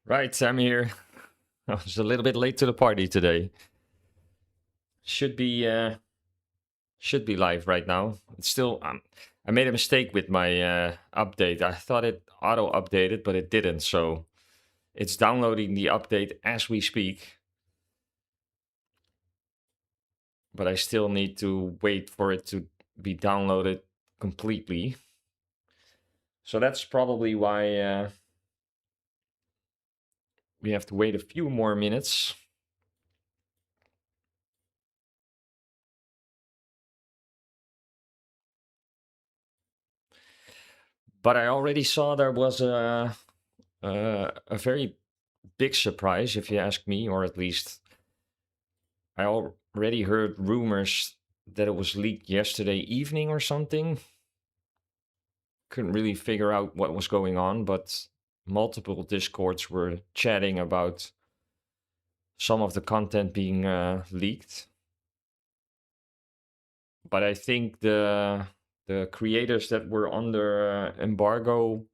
Right, I'm here. I was a little bit late to the party today. Should be uh should be live right now. It's still I made a mistake with my update. I thought it auto updated, but it didn't. So it's downloading the update as we speak. But I still need to wait for it to be downloaded completely. So that's probably why we have to wait a few more minutes. But I already saw there was a very big surprise, if you ask me, or at least I already heard rumors that it was leaked yesterday evening or something. Couldn't really figure out what was going on, but multiple discords were chatting about some of the content being leaked. But I think the creators that were under embargo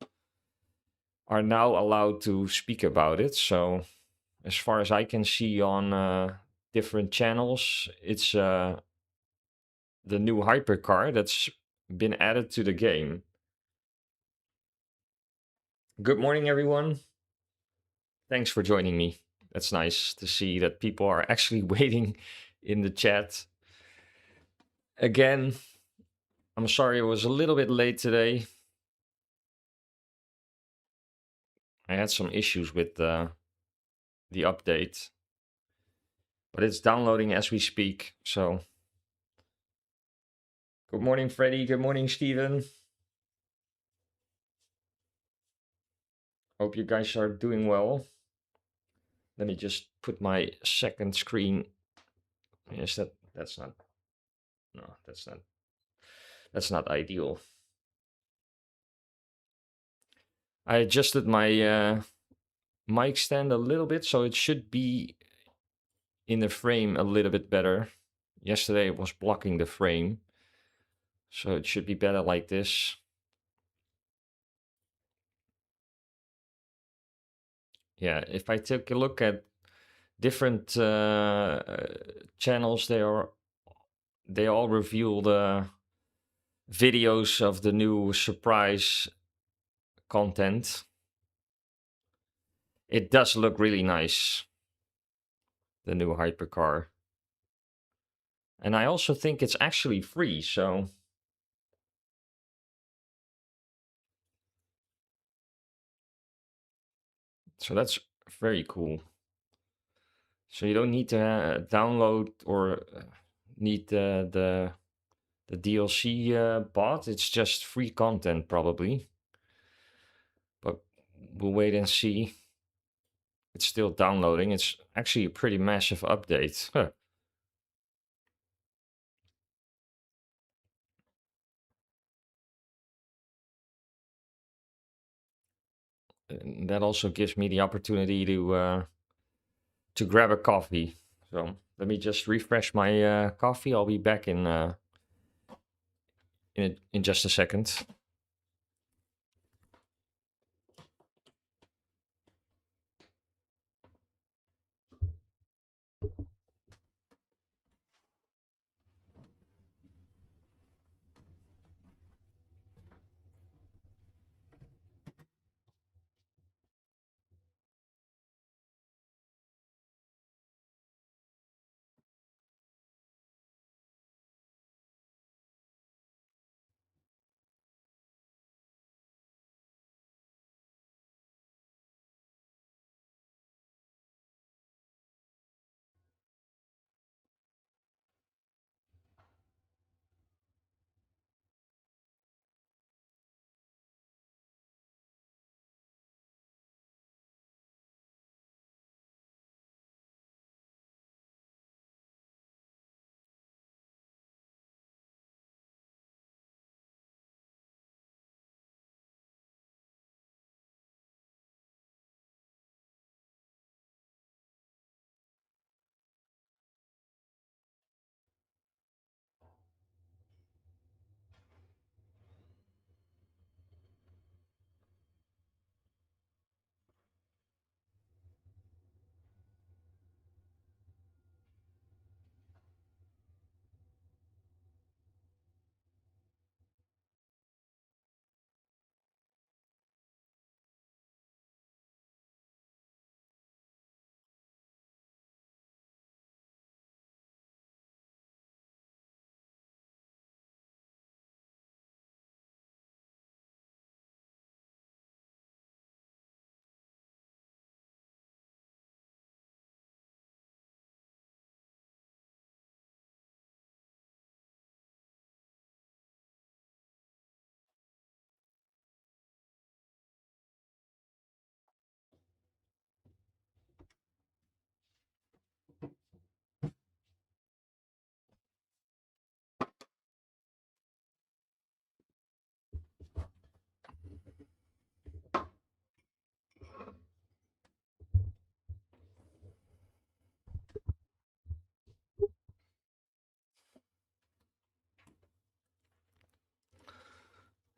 are now allowed to speak about it. So as far as I can see on different channels, it's the new Hypercar that's been added to the game. Good morning, everyone. Thanks for joining me. That's nice to see that people are actually waiting in the chat. Again, I'm sorry it was a little bit late today. I had some issues with the update, but it's downloading as we speak. So, good morning, Freddy. Good morning, Steven. Hope you guys are doing well. Let me just put my second screen. Yes, that's not. No, that's not ideal. I adjusted my mic stand a little bit, so it should be in the frame a little bit better. Yesterday it was blocking the frame, so it should be better like this. Yeah, if I take a look at different channels, they all reveal the videos of the new surprise content. It does look really nice, the new Hypercar. And I also think it's actually free, so that's very cool. So you don't need to download or need the DLC bought. It's just free content probably. But we'll wait and see. It's still downloading. It's actually a pretty massive update. Huh. And that also gives me the opportunity to grab a coffee. So let me just refresh my coffee. I'll be back in just a second.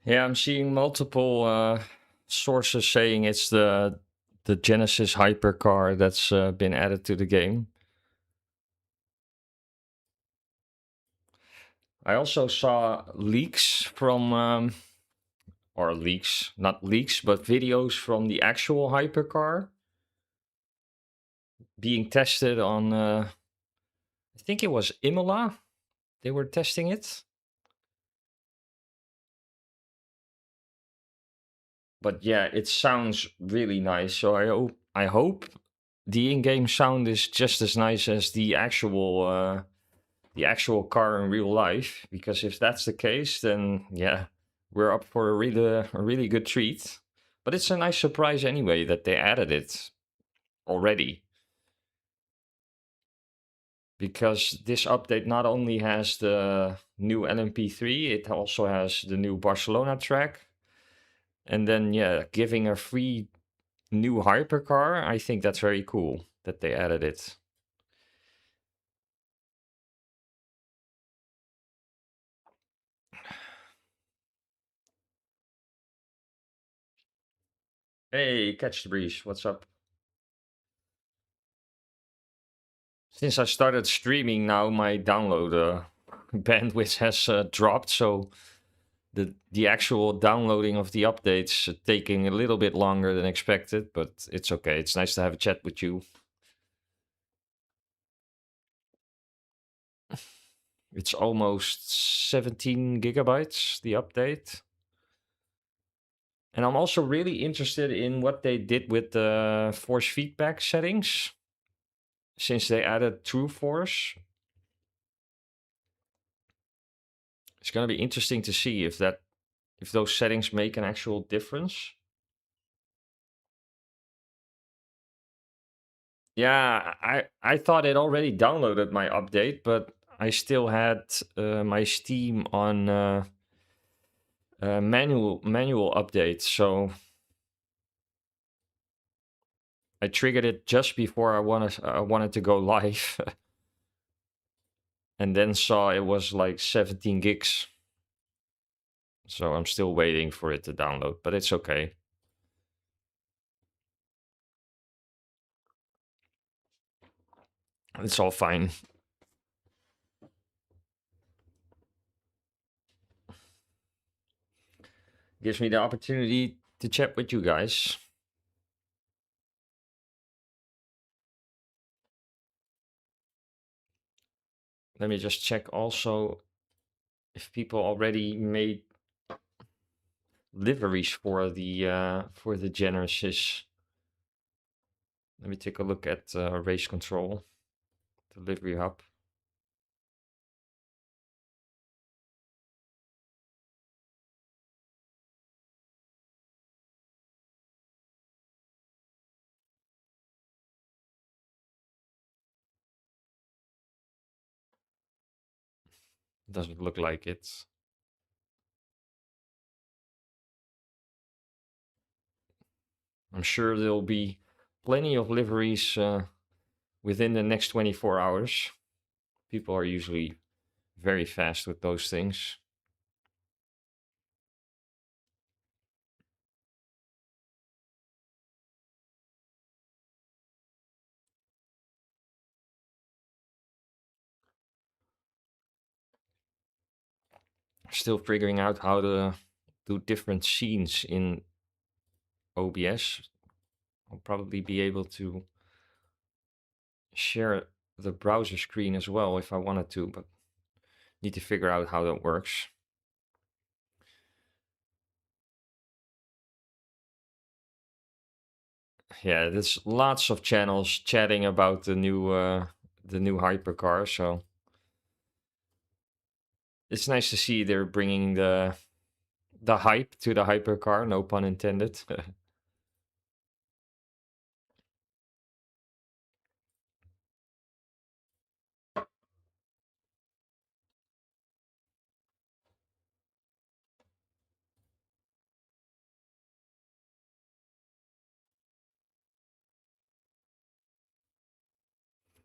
Yeah, I'm seeing multiple sources saying it's the Genesis Hypercar that's been added to the game. I also saw leaks from, or leaks, not leaks, but videos from the actual Hypercar being tested on, I think it was Imola. They were testing it. But yeah, it sounds really nice. So I hope the in-game sound is just as nice as the actual car in real life. Because if that's the case, then yeah, we're up for a really good treat. But it's a nice surprise anyway that they added it already. Because this update not only has the new LMP3, it also has the new Barcelona track. And then yeah, giving a free new hypercar, I think that's very cool that they added it. Hey, Catch the Breeze, what's up? Since I started streaming now, my download bandwidth has dropped, so the actual downloading of the updates taking a little bit longer than expected, but it's okay. It's nice to have a chat with you. It's almost 17 gigabytes, the update. And I'm also really interested in what they did with the force feedback settings. Since they added TrueForce, it's going to be interesting to see if those settings make an actual difference. Yeah, I thought it already downloaded my update, but I still had my Steam on manual update, so I triggered it just before I wanted to go live, and then saw it was like 17 gigs. So I'm still waiting for it to download, but it's okay. It's all fine. Gives me the opportunity to chat with you guys. Let me just check also if people already made liveries for the Genesis. Let me take a look at race control, the livery hub. Doesn't look like it. I'm sure there'll be plenty of liveries within the next 24 hours. People are usually very fast with those things. Still figuring out how to do different scenes in OBS. I'll probably be able to share the browser screen as well if I wanted to, but need to figure out how that works. Yeah, there's lots of channels chatting about the new hypercar, so it's nice to see they're bringing the hype to the hypercar, no pun intended.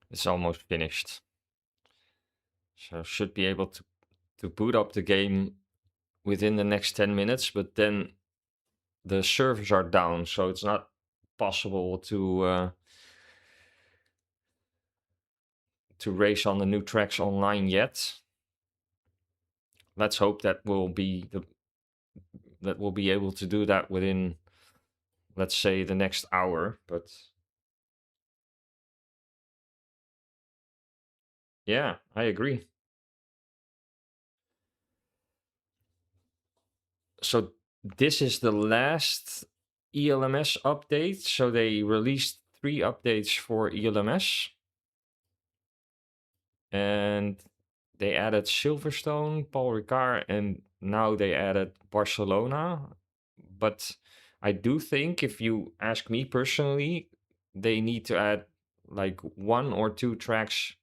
It's almost finished. So should be able to boot up the game within the next 10 minutes, but then the servers are down, so it's not possible to race on the new tracks online yet. Let's hope that we'll be able to do that within, let's say, the next hour. But yeah, I agree. So this is the last ELMS update. So they released 3 updates for ELMS. And they added Silverstone, Paul Ricard, and now they added Barcelona. But I do think, if you ask me personally, they need to add like 1 or 2 tracks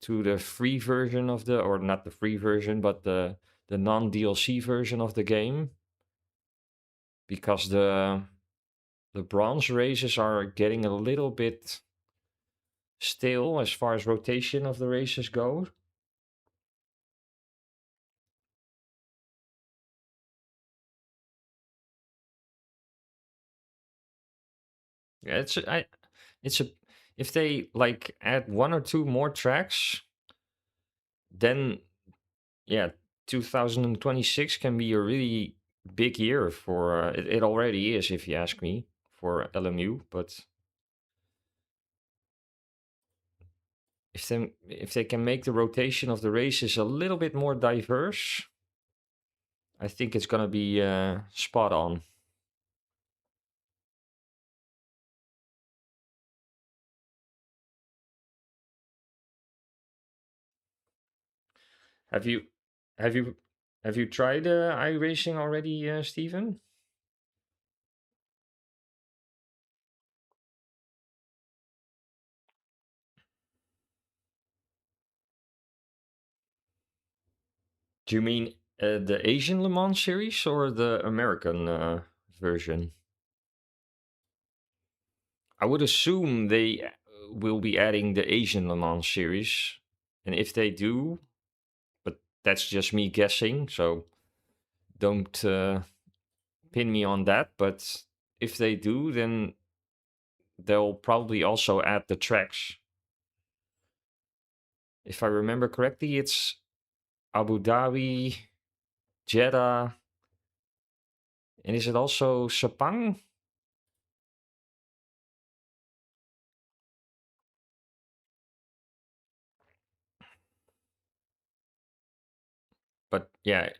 to the free version of the, or not the free version, but the non-DLC version of the game. Because the bronze races are getting a little bit stale as far as rotation of the races go. Yeah, it's a if they like add 1 or 2 more tracks, then yeah, 2026 can be a really big year for it already is, if you ask me, for LMU. But if they can make the rotation of the races a little bit more diverse, I think it's gonna be spot on. Have you have you have you tried iRacing already, Steven? Do you mean the Asian Le Mans series or the American version? I would assume they will be adding the Asian Le Mans series, and if they do, but that's just me guessing, so don't pin me on that. But if they do, then they'll probably also add the tracks. If I remember correctly, it's Abu Dhabi, Jeddah, and is it also Sepang? But yeah,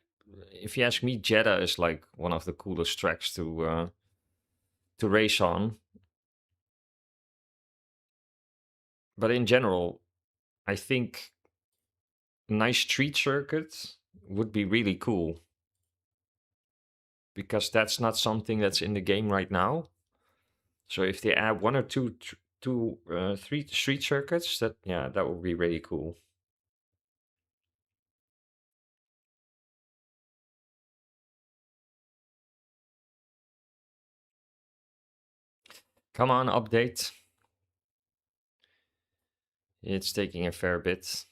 if you ask me, Jeddah is like one of the coolest tracks to race on. But in general, I think a nice street circuit would be really cool, because that's not something that's in the game right now. So if they add 1 or 2, 3 street circuits, that would be really cool. Come on, update. It's taking a fair bit.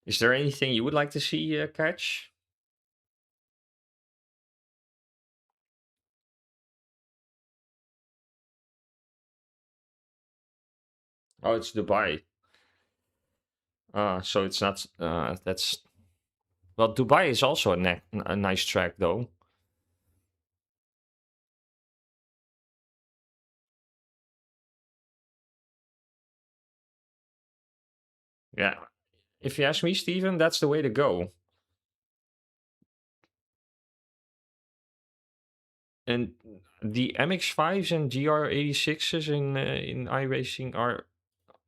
Is there anything you would like to see, Catch? Oh, it's Dubai. So it's not. That's well. Dubai is also a nice track, though. Yeah. If you ask me, Steven, that's the way to go. And the MX5s and GR86s in iRacing are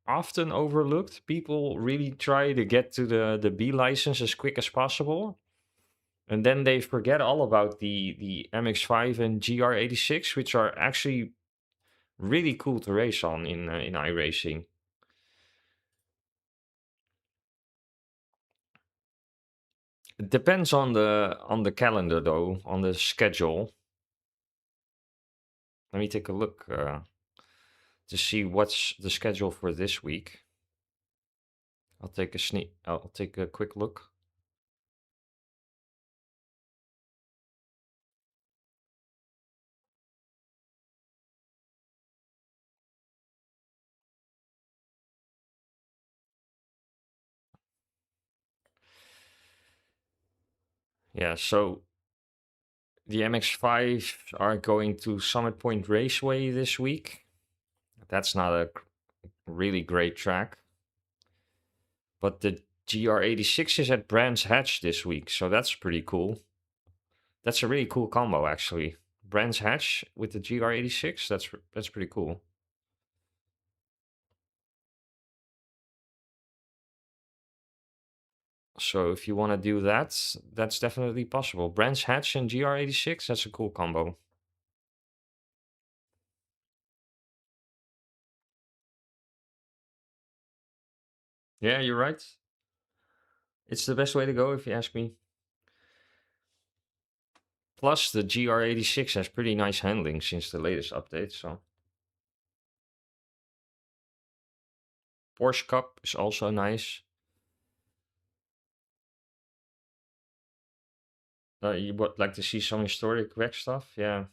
often overlooked. People really try to get to the B license as quick as possible, and then they forget all about the MX5 and GR86, which are actually really cool to race on in iRacing. It depends on the calendar, though, on the schedule. Let me take a look. to see what's the schedule for this week. I'll take a quick look. Yeah, so the MX-5 are going to Summit Point Raceway this week. That's not a really great track. But the GR86 is at Brands Hatch this week, so that's pretty cool. That's a really cool combo, actually. Brands Hatch with the GR86, that's pretty cool. So if you want to do that, that's definitely possible. Brands Hatch and GR86, that's a cool combo. Yeah, you're right. It's the best way to go if you ask me. Plus, the GR86 has pretty nice handling since the latest update, so. Porsche Cup is also nice. You would like to see some historic wreck stuff? Yeah.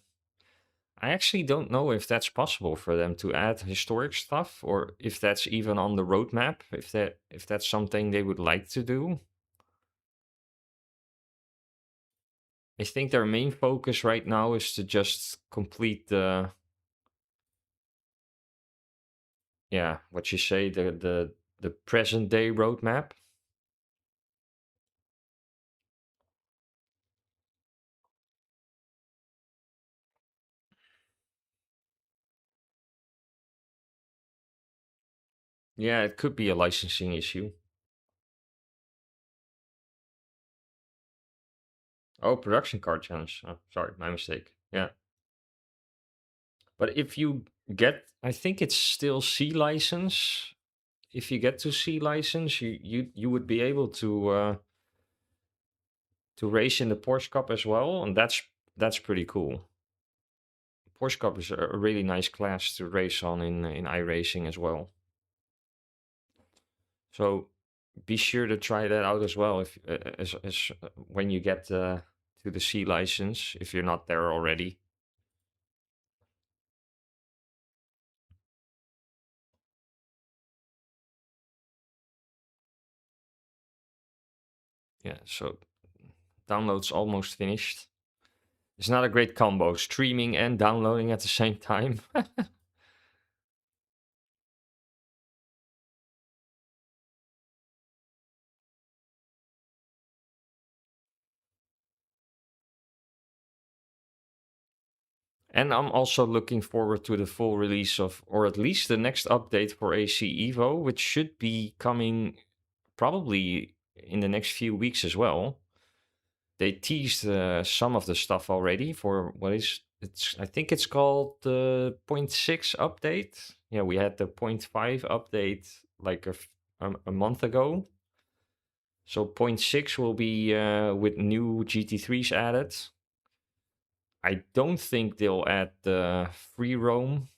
I actually don't know if that's possible for them to add historic stuff, or if that's even on the roadmap, if that's something they would like to do. I think their main focus right now is to just complete the, yeah, what you say, the present day roadmap. Yeah, it could be a licensing issue. Oh, production card challenge. Oh, sorry, my mistake. Yeah. But if you get, I think it's still C license. If you get to C license, you would be able to race in the Porsche Cup as well, and that's pretty cool. Porsche Cup is a really nice class to race on in iRacing as well. So be sure to try that out as well if as when you get to the C license if you're not there already. Yeah, so download's almost finished. It's not a great combo, streaming and downloading at the same time. And I'm also looking forward to the full release of, or at least the next update for AC Evo, which should be coming probably in the next few weeks as well. They teased some of the stuff already for what is it's. I think it's called the 0.6 update. Yeah, we had the 0.5 update like a month ago. So 0.6 will be with new GT3s added. I don't think they'll add the free roam,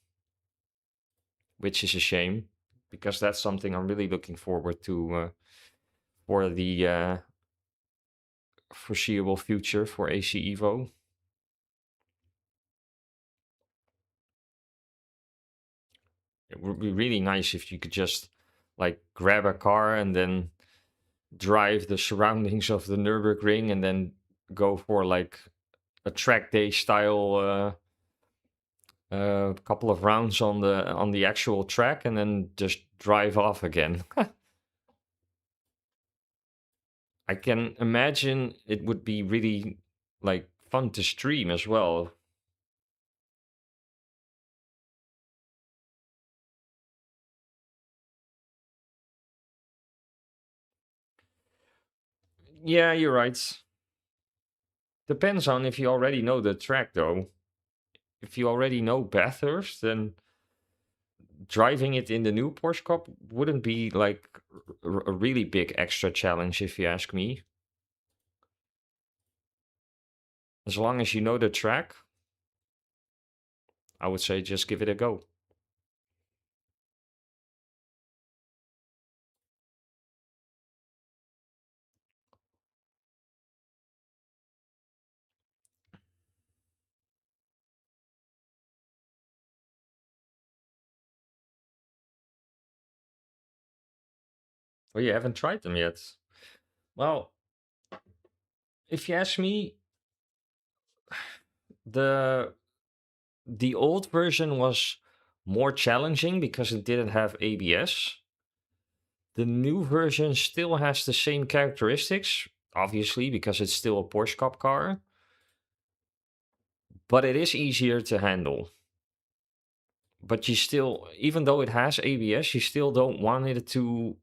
which is a shame because that's something I'm really looking forward to for the foreseeable future for AC Evo. It would be really nice if you could just like grab a car and then drive the surroundings of the Nürburgring and then go for like a track day style couple of rounds on the actual track and then just drive off again. I can imagine it would be really like fun to stream as well. Yeah, you're right. Depends on if you already know the track though. If you already know Bathurst, then driving it in the new Porsche Cup wouldn't be like a really big extra challenge if you ask me. As long as you know the track, I would say just give it a go. Oh, you haven't tried them yet? Well, if you ask me, the old version was more challenging because it didn't have ABS. The new version still has the same characteristics, obviously, because it's still a Porsche Cup car, but it is easier to handle. But you still, even though it has ABS, you still don't want it to,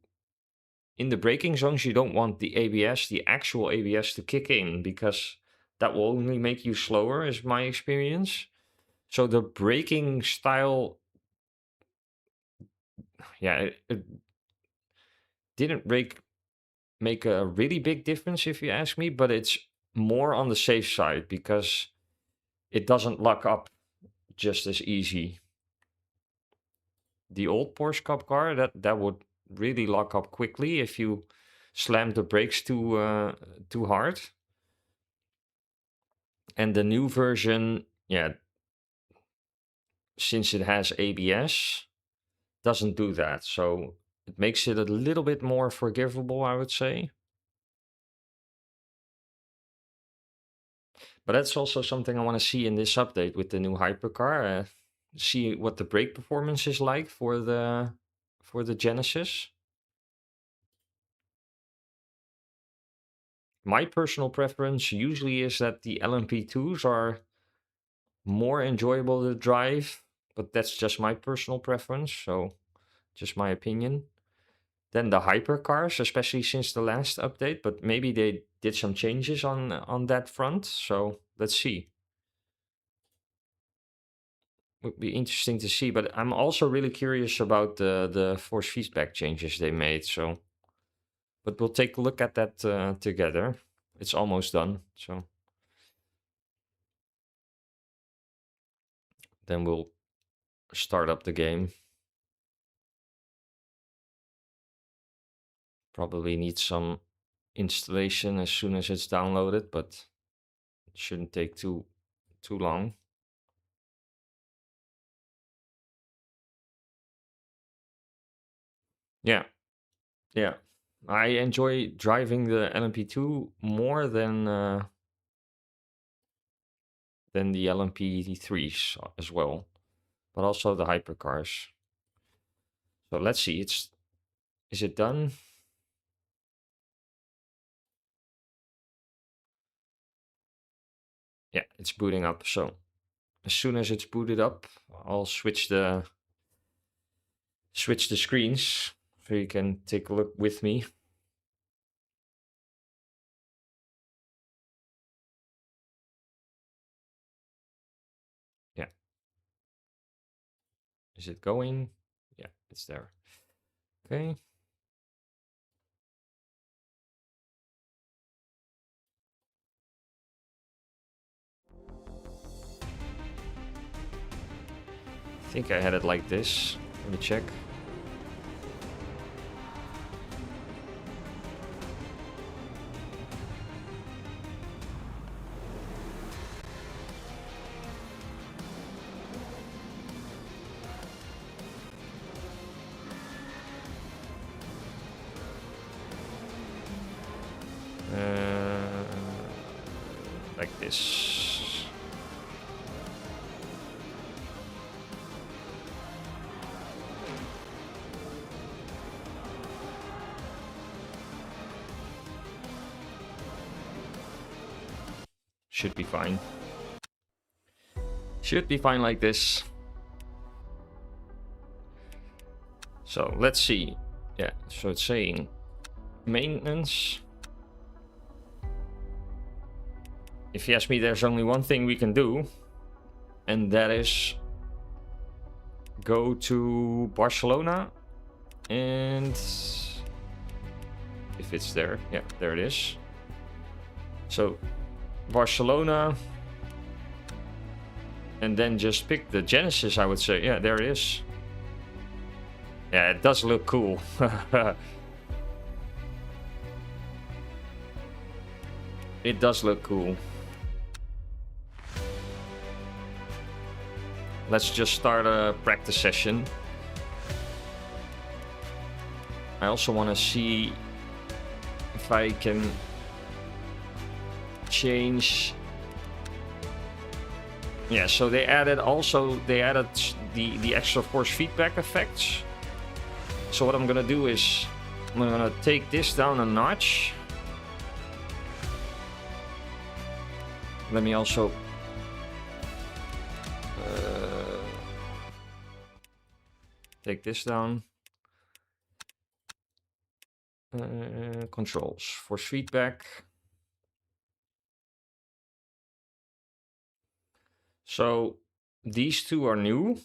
in the braking zones, you don't want the ABS, the actual ABS, to kick in, because that will only make you slower, is my experience. So the braking style, yeah, it didn't make a really big difference if you ask me, but it's more on the safe side because it doesn't lock up just as easy. The old Porsche Cup car, that would really lock up quickly if you slam the brakes too hard. And the new version, yeah, since it has ABS, doesn't do that. So it makes it a little bit more forgivable, I would say. But that's also something I want to see in this update with the new Hypercar. See what the brake performance is like for the Genesis. My personal preference usually is that the LMP2s are more enjoyable to drive, but that's just my personal preference, so just my opinion. Then the hypercars, especially since the last update, but maybe they did some changes on that front, so let's see. Would be interesting to see, but I'm also really curious about the force feedback changes they made, so but we'll take a look at that together. It's almost done, so then we'll start up the game. Probably need some installation as soon as it's downloaded, but it shouldn't take too long. Yeah, yeah. I enjoy driving the LMP2 more than the LMP3s as well, but also the hypercars. So let's see. Is it done? Yeah, it's booting up. So as soon as it's booted up, I'll switch the screens so you can take a look with me. Yeah. Is it going? Yeah, it's there. Okay. I think I had it like this. Let me check. Like this. Should be fine. Should be fine like this. So let's see. Yeah, so it's saying maintenance. If you ask me, there's only one thing we can do, and that is go to Barcelona, and if it's there, yeah, there it is. So Barcelona, and then just pick the Genesis, I would say. Yeah, there it is. Yeah, it does look cool. It does look cool. Let's just start a practice session. I also want to see if I can change. Yeah, so they added the extra force feedback effects. So what I'm gonna do is I'm gonna take this down a notch. Let me also take this down. Controls, force feedback. So these two are new.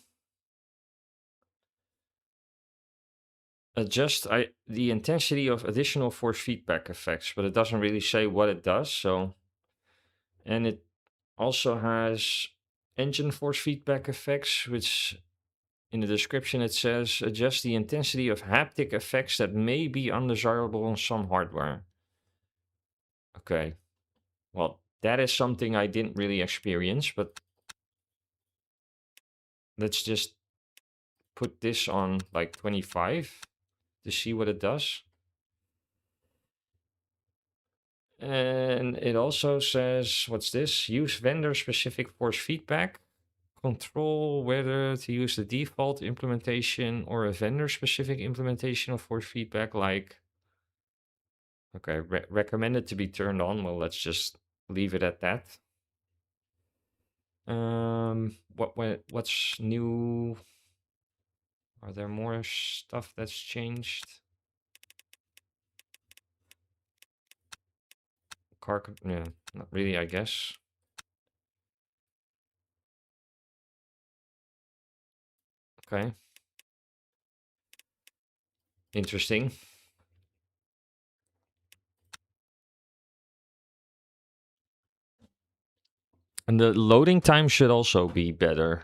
Adjust the intensity of additional force feedback effects, but it doesn't really say what it does. So, and it also has engine force feedback effects, which in the description it says adjust the intensity of haptic effects that may be undesirable on some hardware. Okay, well, that is something I didn't really experience, but let's just put this on like 25 to see what it does. And it also says, what's this? Use vendor-specific force feedback. Control whether to use the default implementation or a vendor-specific implementation of force feedback, like... Okay, recommended to be turned on. Well, let's just leave it at that. What's new? Are there more stuff that's changed? Yeah, not really, I guess. Okay. Interesting. And the loading time should also be better.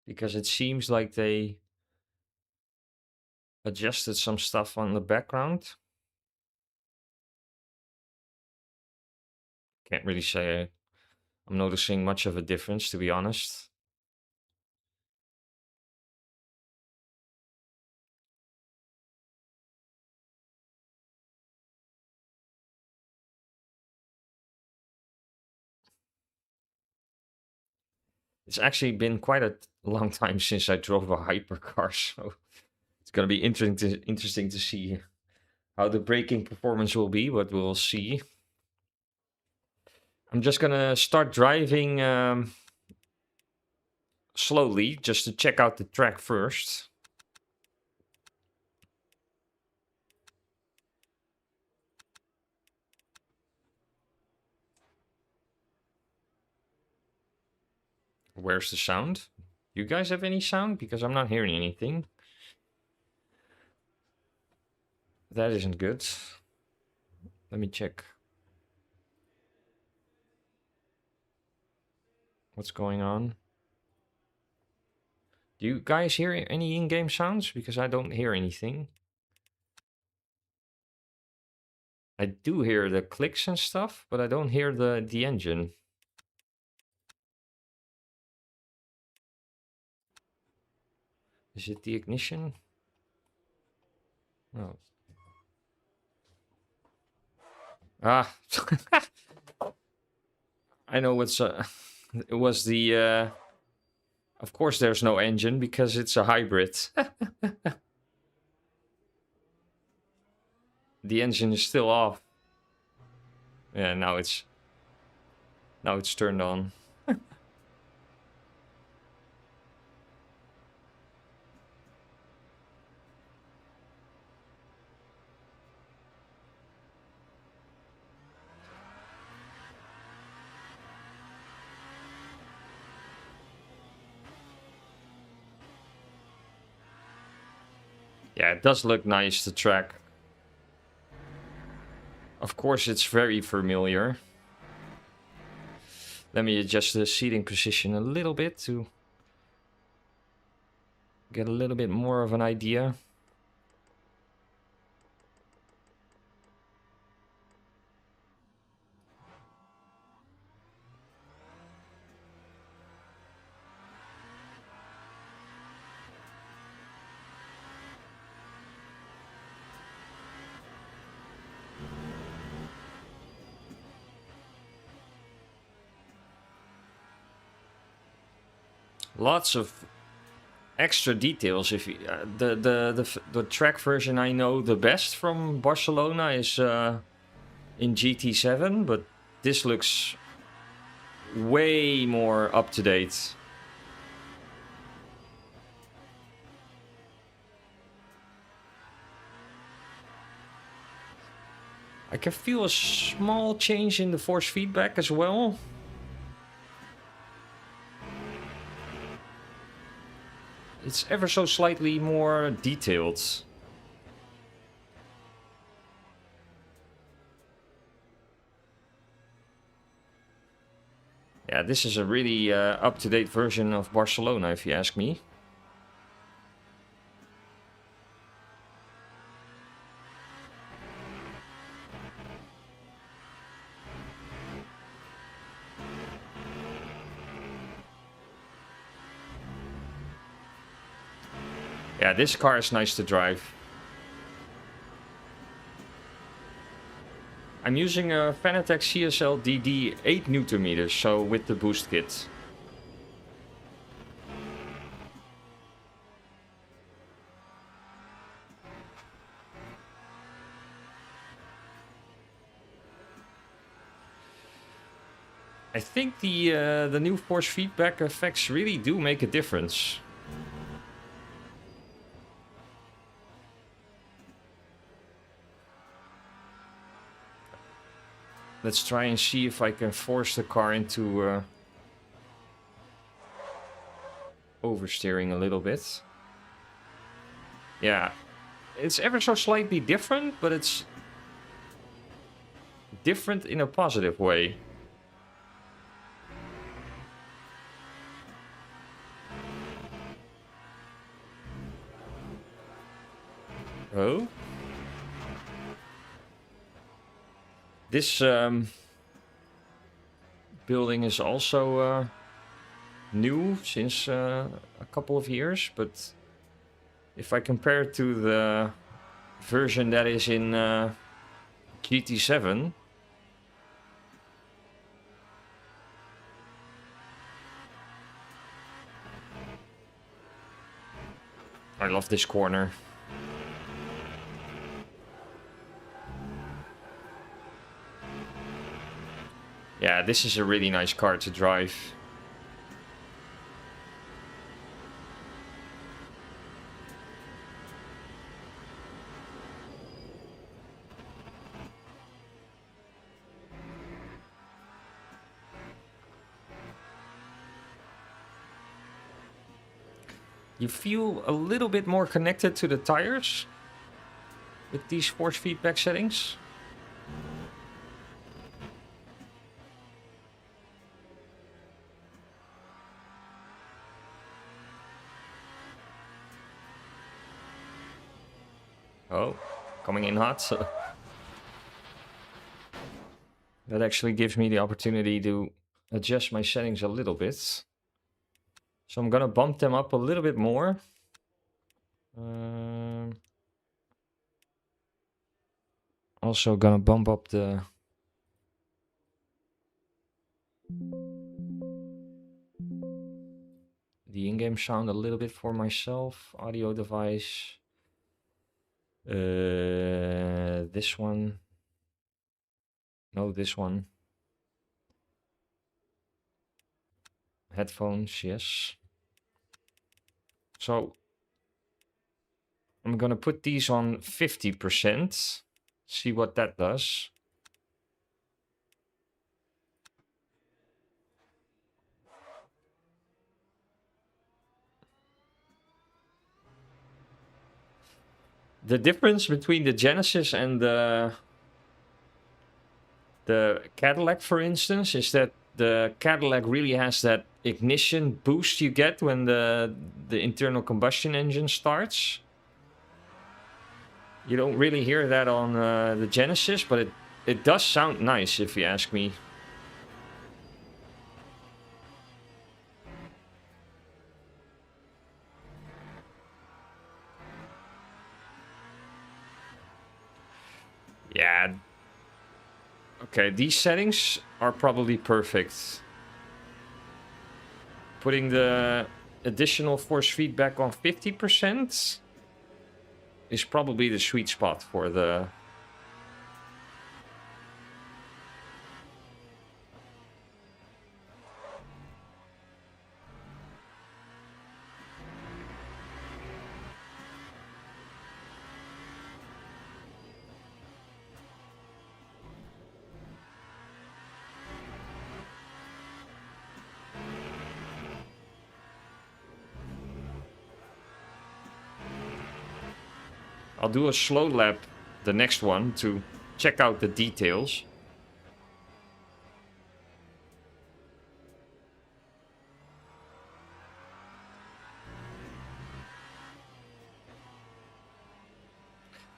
Because it seems like they adjusted some stuff on the background. Can't really say I'm noticing much of a difference, to be honest. It's actually been quite a long time since I drove a hypercar, so it's going to be interesting to see how the braking performance will be, but we'll see. I'm just going to start driving slowly, just to check out the track first. Where's the sound? You guys have any sound? Because I'm not hearing anything. That isn't good. Let me check. What's going on? Do you guys hear any in-game sounds? Because I don't hear anything. I do hear the clicks and stuff, but I don't hear the engine. Is it the ignition? No. Ah. I know what's... it was the... Of course there's no engine, because it's a hybrid. The engine is still off. Yeah, now it's turned on. Yeah, it does look nice, the track. Of course, it's very familiar. Let me adjust the seating position a little bit to get a little bit more of an idea. Lots of extra details. If you, the Treq version I know the best from Barcelona is in GT7, but this looks way more up to date. I can feel a small change in the force feedback as well. It's ever so slightly more detailed. Yeah, this is a really up-to-date version of Barcelona, if you ask me. Yeah, this car is nice to drive. I'm using a Fanatec CSL DD 8 Nm, so with the boost kit. I think the new force feedback effects really do make a difference. Let's try and see if I can force the car into oversteering a little bit. Yeah, it's ever so slightly different, but it's different in a positive way. Oh? This building is also new since a couple of years, but if I compare it to the version that is in GT7, I love this corner. Yeah, this is a really nice car to drive. You feel a little bit more connected to the tires with these force feedback settings. Oh, coming in hot. So that actually gives me the opportunity to adjust my settings a little bit. So I'm gonna bump them up a little bit more. Also gonna bump up the in-game sound a little bit for myself. Audio device. This one. No, this one. Headphones, yes. So I'm gonna put these on 50%. See what that does. The difference between the Genesis and the Cadillac, for instance, is that the Cadillac really has that ignition boost you get when the internal combustion engine starts. You don't really hear that on the Genesis, but it does sound nice, if you ask me. Yeah. Okay, these settings are probably perfect. Putting the additional force feedback on 50% is probably the sweet spot for the... I'll do a slow lap, the next one, to check out the details.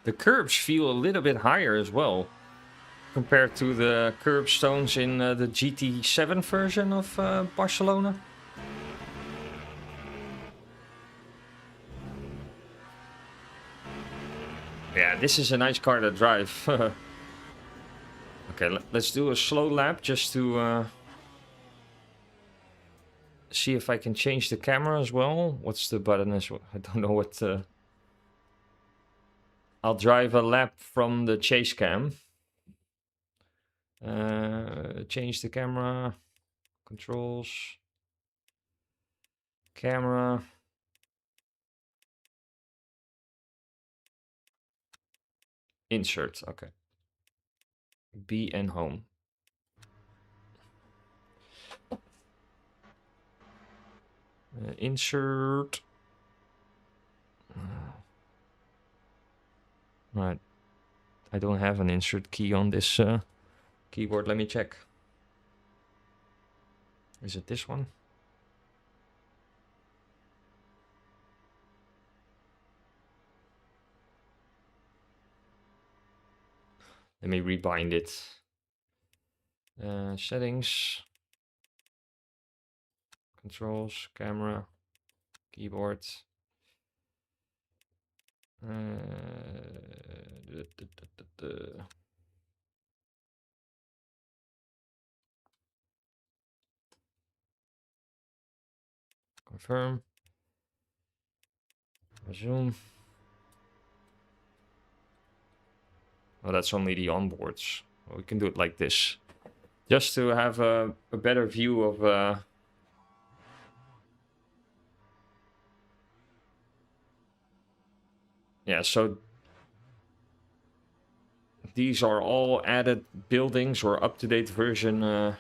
The curbs feel a little bit higher as well, compared to the curbstones in the GT7 version of Barcelona. Yeah, this is a nice car to drive. Okay, let's do a slow lap just to see if I can change the camera as well. What's the button as well? I don't know what... I'll drive a lap from the chase cam. Change the camera. Controls. Camera. Insert, okay. B and home. Insert. Right. I don't have an insert key on this keyboard. Let me check. Is it this one? Let me rebind it. Settings. Controls. Camera. Keyboard. Confirm. Resume. Oh, that's only the onboards. Well, we can do it like this. Just to have a better view of... Yeah, so... These are all added buildings or up-to-date version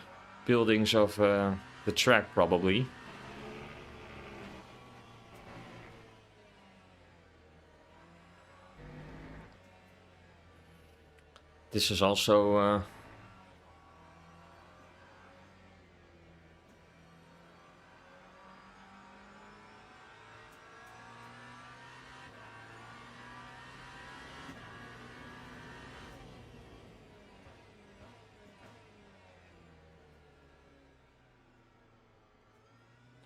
buildings of the Treq, probably. This is also...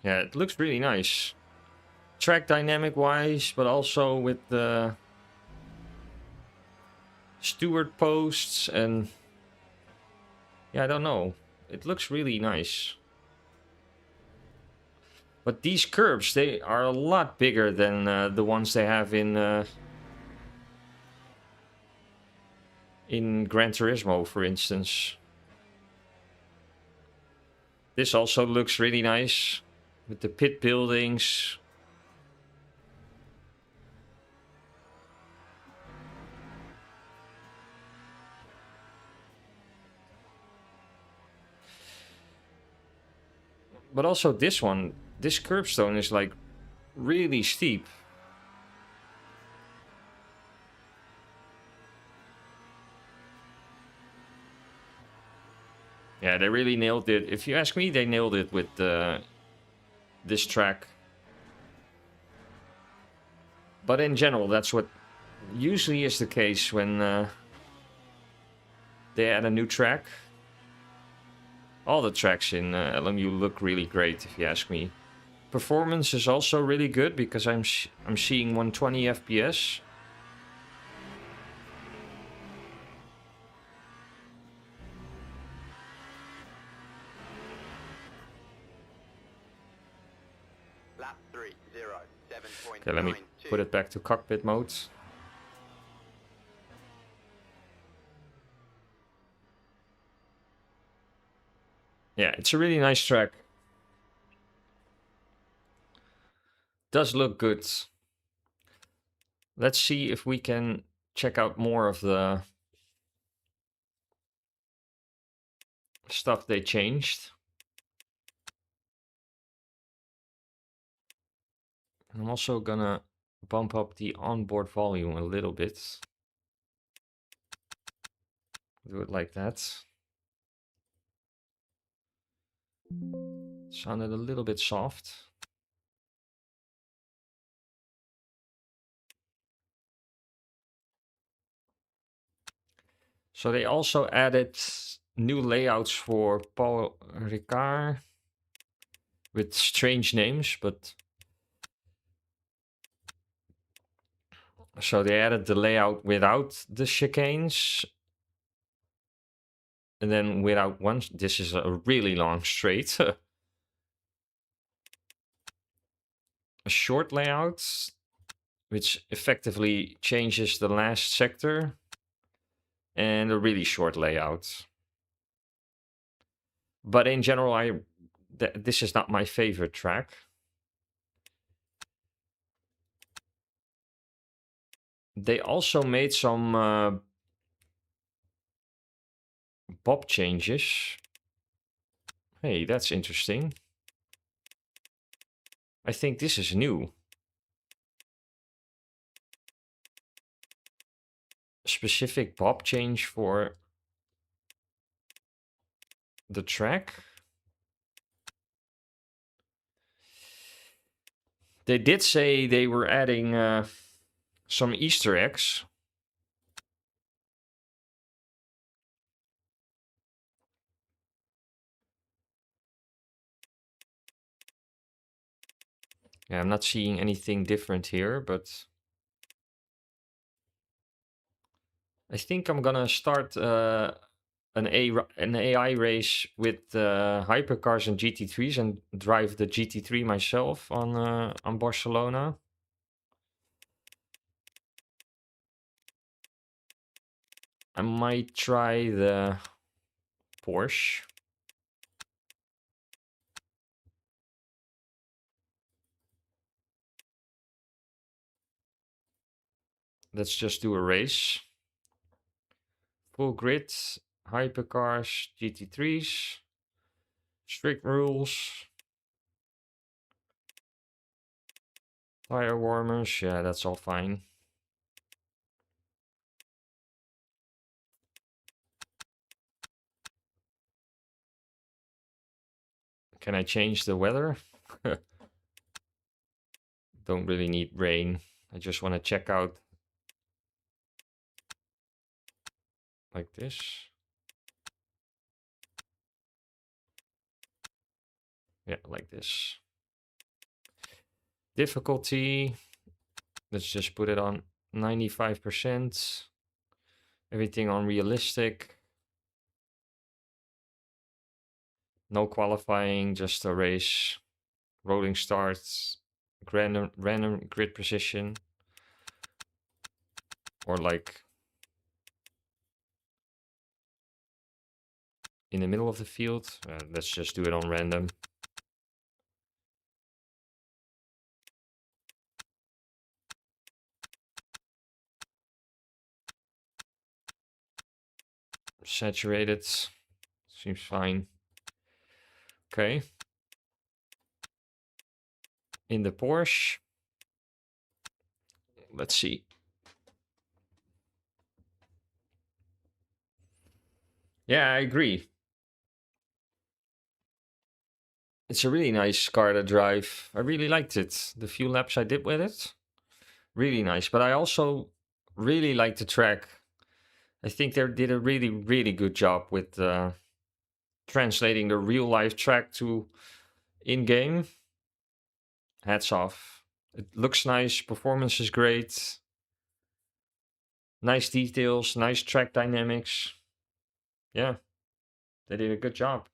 Yeah, it looks really nice. Track dynamic wise, but also with the steward posts and... Yeah, I don't know. It looks really nice. But these curbs, they are a lot bigger than the ones they have in Gran Turismo, for instance. This also looks really nice with the pit buildings. But also this one, this curbstone is like really steep. Yeah, they really nailed it. If you ask me, they nailed it with this track. But in general, that's what usually is the case when they add a new track. All the tracks in LMU look really great, if you ask me. Performance is also really good because I'm seeing 120 FPS. Lap 3, 0, Okay, let me put it back to cockpit mode. Yeah, it's a really nice track. Does look good. Let's see if we can check out more of the stuff they changed. I'm also gonna bump up the onboard volume a little bit. Do it like that. Sounded a little bit soft. So they also added new layouts for Paul Ricard with strange names, but so they added the layout without the chicanes and then without one. This is a really long straight. A short layout, which effectively changes the last sector, and a really short layout. But in general, this is not my favorite track. They also made some bob changes. Hey, that's interesting. I think this is new. Specific bob change for the track. They did say they were adding some Easter eggs. Yeah, I'm not seeing anything different here, but I think I'm gonna start an AI race with hypercars and GT3s and drive the GT3 myself on Barcelona. I might try the Porsche. Let's just do a race. Full grid, hypercars, GT3s, strict rules, tire warmers. Yeah, that's all fine. Can I change the weather? Don't really need rain. I just want to check out like this. Yeah, like this. Difficulty. Let's just put it on 95%. Everything on realistic. No qualifying, just a race. Rolling starts. Random grid position. Or like in the middle of the field. Let's just do it on random. Saturated. Seems fine. Okay. In the Porsche. Let's see. Yeah, I agree. It's a really nice car to drive. I really liked it. The few laps I did with it, really nice. But I also really like the track. I think they did a really, really good job with translating the real life track to in-game. Hats off. It looks nice. Performance is great. Nice details. Nice track dynamics. Yeah, they did a good job.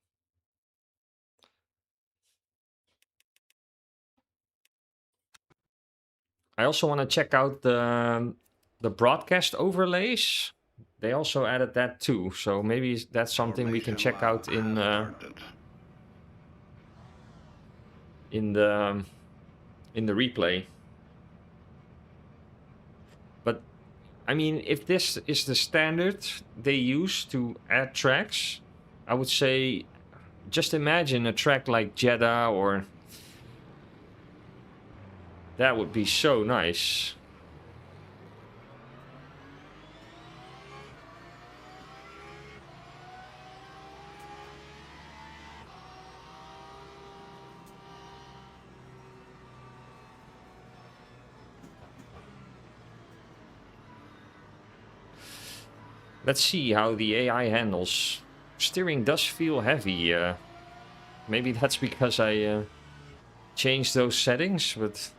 I also want to check out the broadcast overlays. They also added that too, so maybe that's something we can check out in the replay. But I mean, if this is the standard they use to add tracks, I would say just imagine a track like Jeddah, or that would be so nice. Let's see how the AI handles. Steering does feel heavy. Maybe that's because I changed those settings, but it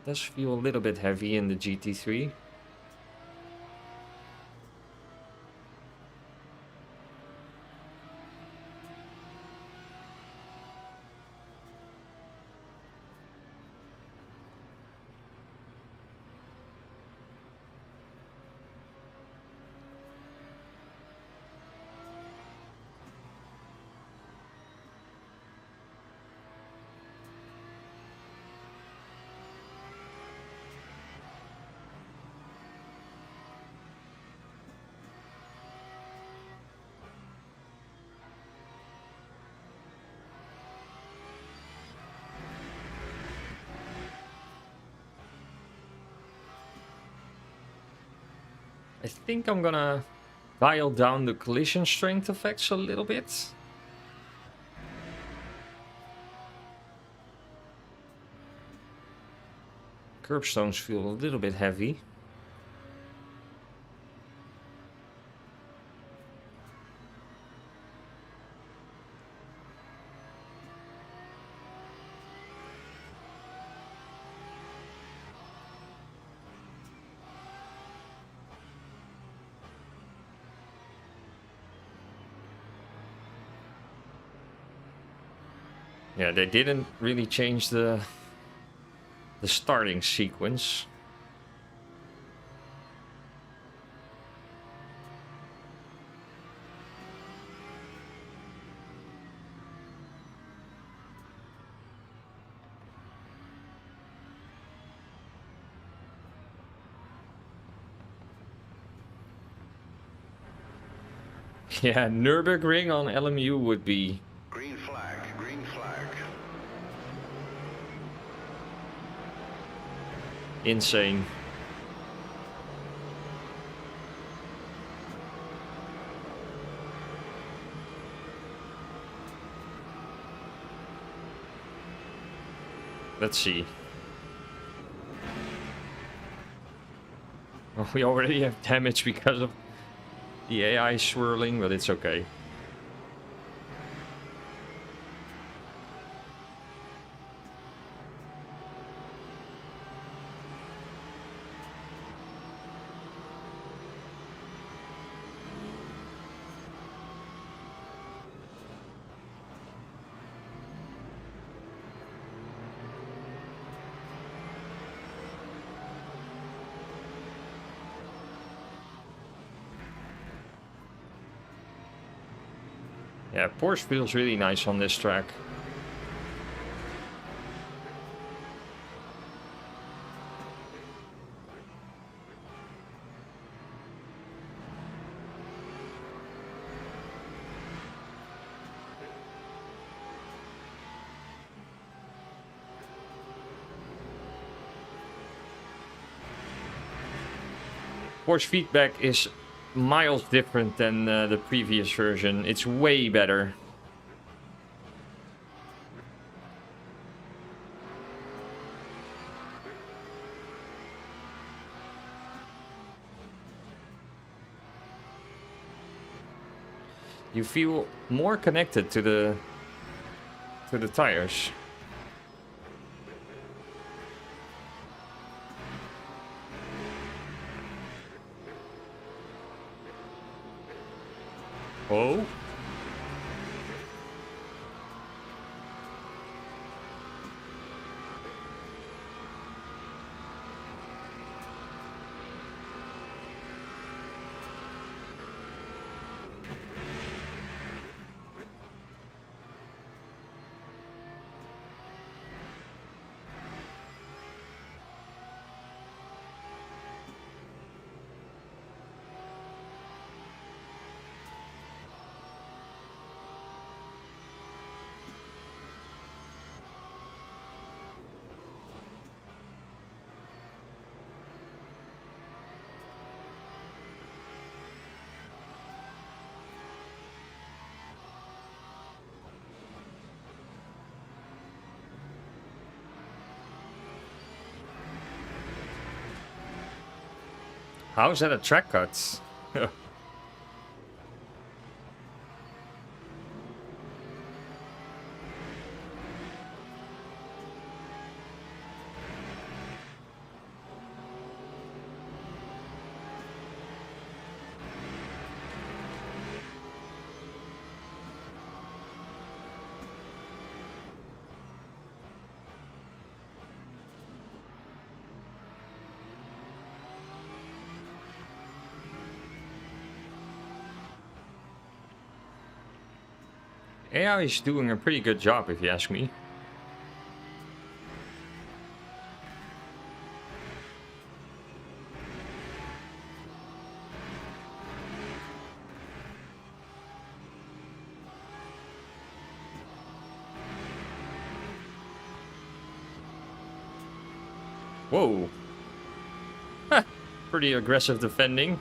does feel a little bit heavy in the GT3. I think I'm gonna dial down the collision strength effects a little bit. Curbstones feel a little bit heavy. Yeah, they didn't really change the starting sequence. Yeah, Nürburgring on LMU would be... Green flag, green flag. insane. Let's see. Well, we already have damage because of the AI swirling, but it's okay. Yeah, Porsche feels really nice on this track. Porsche feedback is miles different than the previous version. It's way better. You feel more connected to the tires. Oh. How is that a track cut? AI is doing a pretty good job, if you ask me. Whoa. Pretty aggressive defending.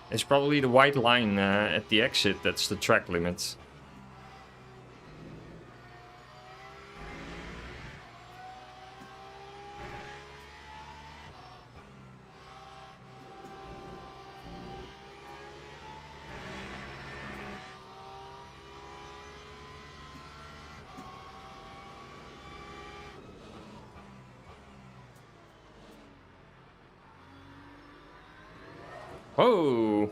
It's probably the white line at the exit that's the track limit. Whoa!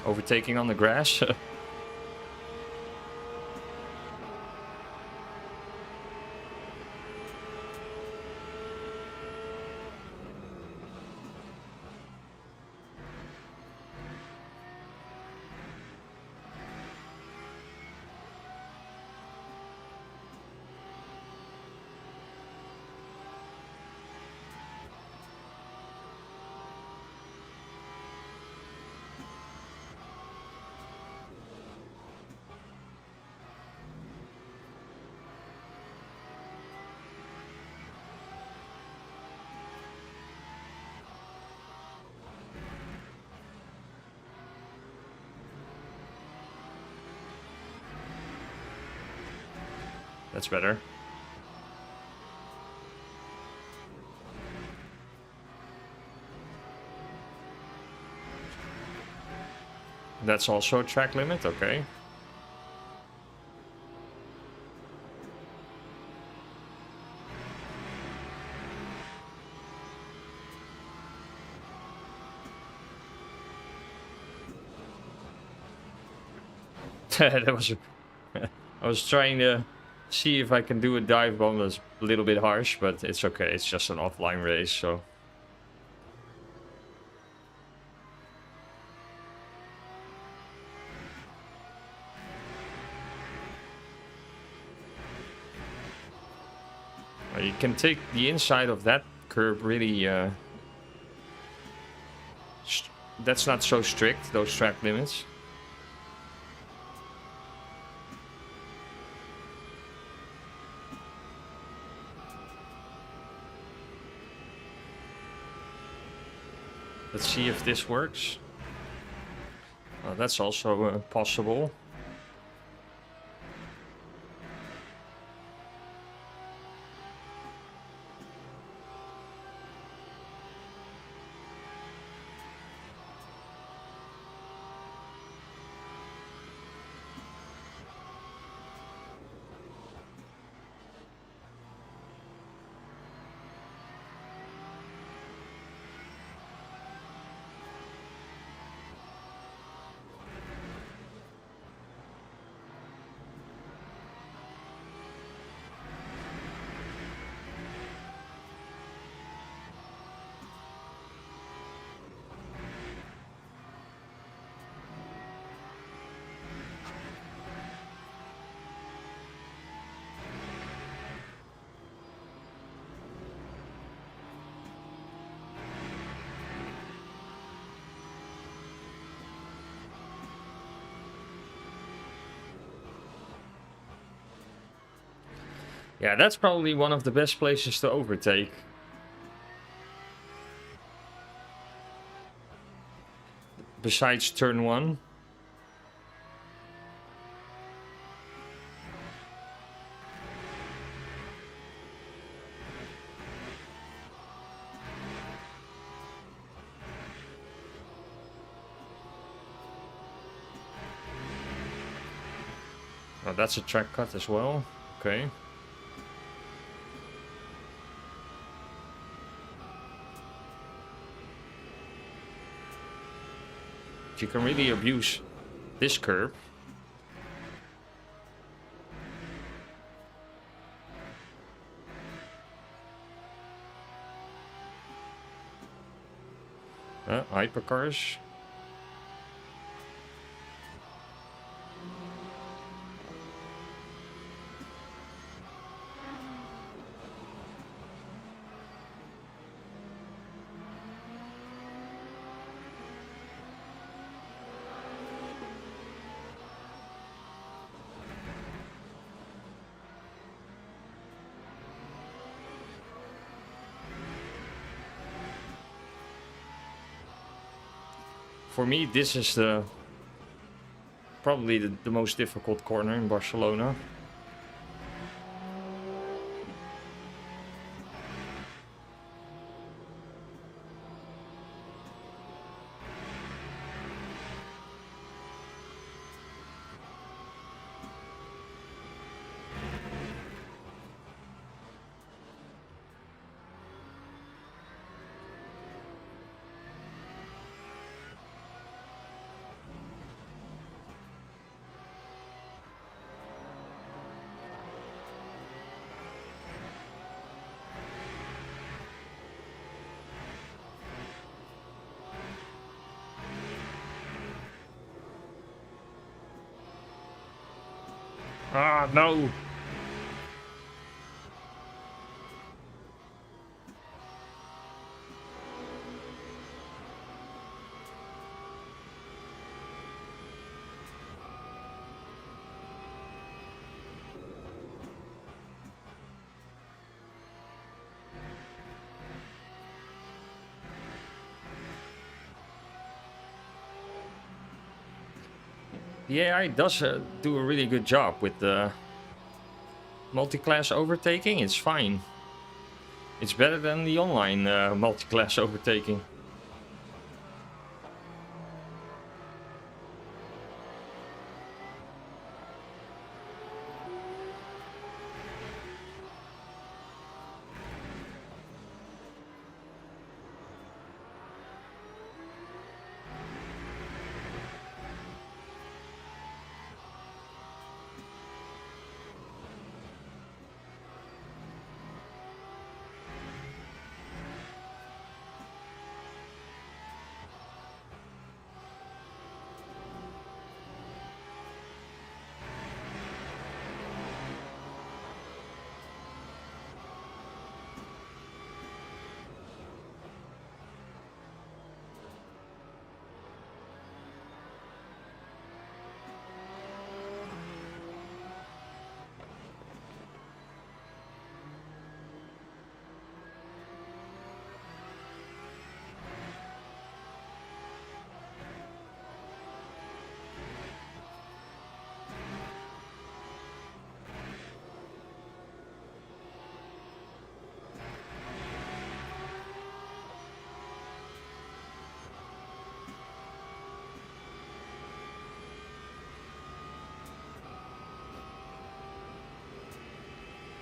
Overtaking on the grass. That's better. That's also a track limit, okay. That was... I was trying to see if I can do a dive bomb. That's a little bit harsh, but it's okay. It's just an offline race, so... You can take the inside of that curb really... that's not so strict, those track limits. Let's see if this works. That's also possible. Yeah, that's probably one of the best places to overtake. Besides turn 1. Oh, that's a track cut as well. Okay. You can really abuse this curve. Hypercars. For me, this is probably the most difficult corner in Barcelona. Ah, no! The AI does do a really good job with the multi-class overtaking. It's fine. It's better than the online multi-class overtaking.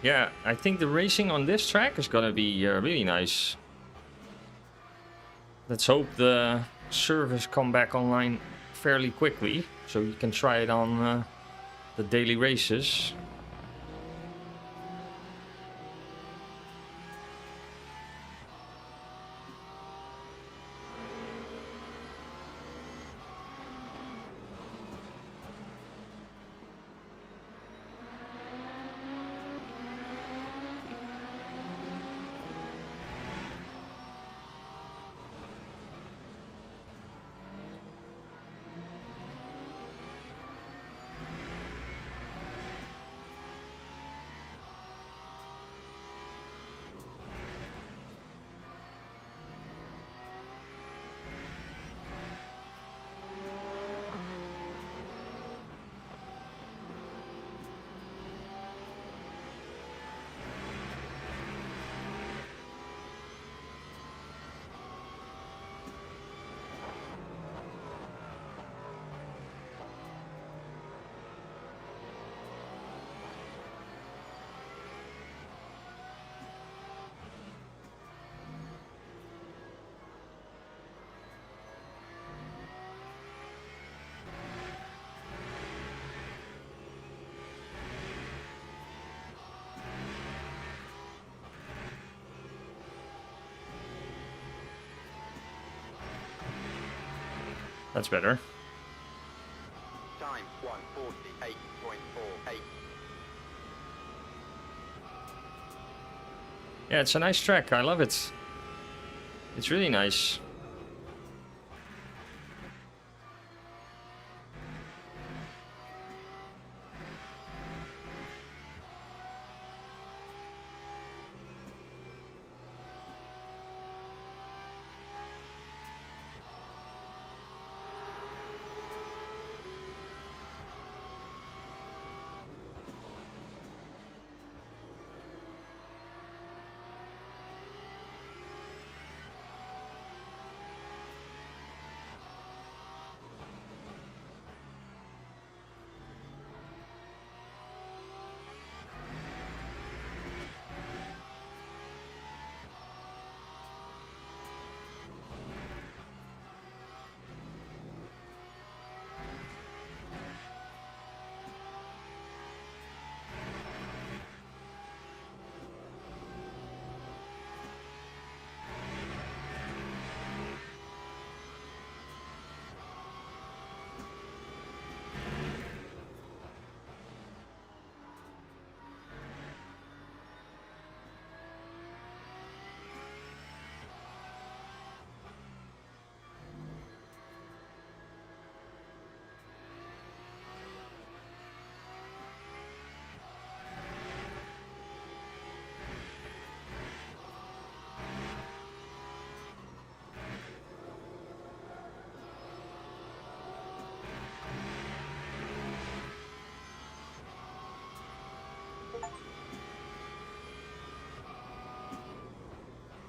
Yeah, I think the racing on this track is gonna be really nice. Let's hope the servers come back online fairly quickly, so you can try it on the daily races. That's better. Time 1:48.48. Yeah, it's a nice track. I love it. It's really nice.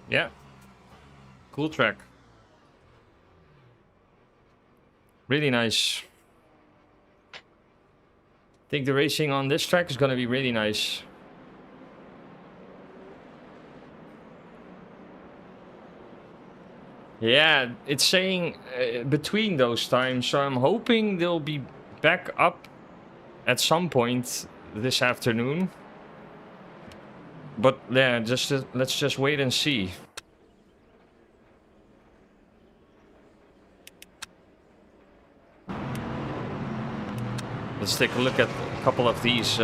Yeah. Cool track. Really nice. I think the racing on this track is going to be really nice. Yeah, it's saying between those times, so I'm hoping they'll be back up at some point this afternoon. But yeah, let's just wait and see. Let's take a look at a couple of these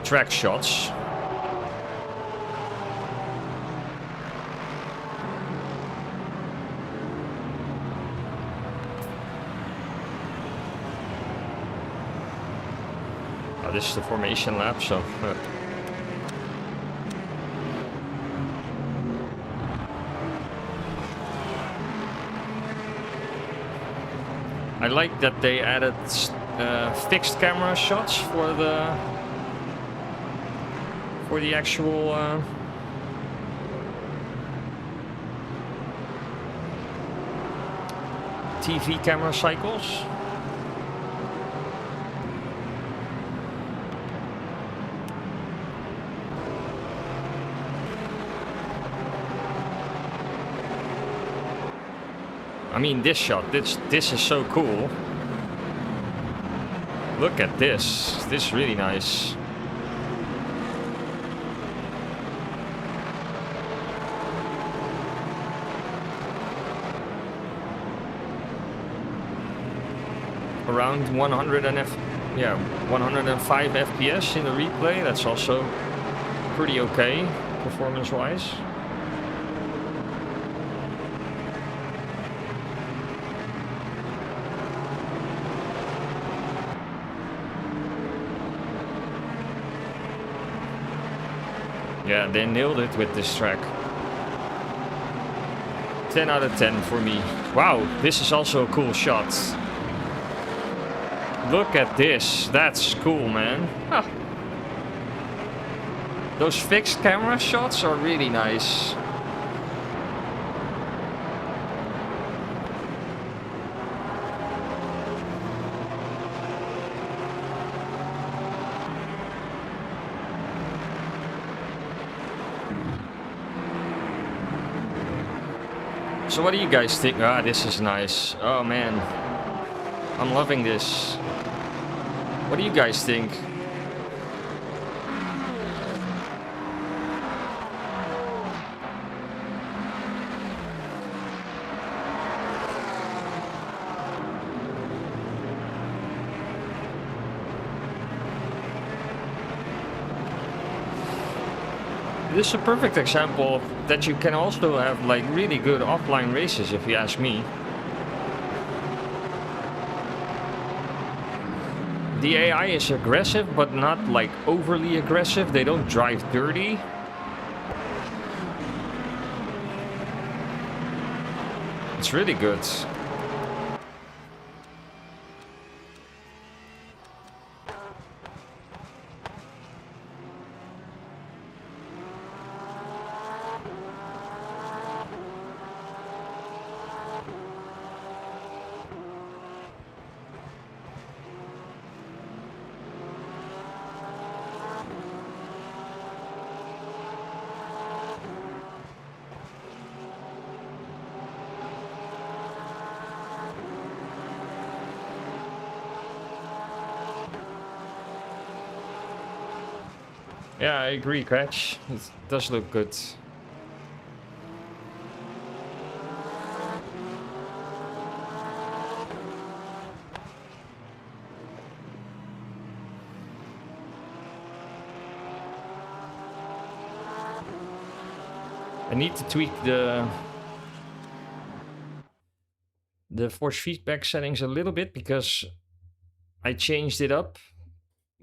track shots. Oh, this is the formation lap, so... I like that they added fixed camera shots for the actual TV camera cycles. I mean, this shot, this is so cool. Look at this. This is really nice. Around 105 FPS in the replay. That's also pretty okay, performance-wise. Yeah, they nailed it with this track. 10 out of 10 for me. Wow, this is also a cool shot. Look at this. That's cool, man. Huh. Those fixed camera shots are really nice. So what do you guys think? Ah, this is nice. Oh man, I'm loving this. What do you guys think? This is a perfect example of that you can also have like really good offline races, if you ask me. The AI is aggressive, but not like overly aggressive. They don't drive dirty. It's really good. Yeah, I agree, Cratch. It does look good. I need to tweak the force feedback settings a little bit because I changed it up.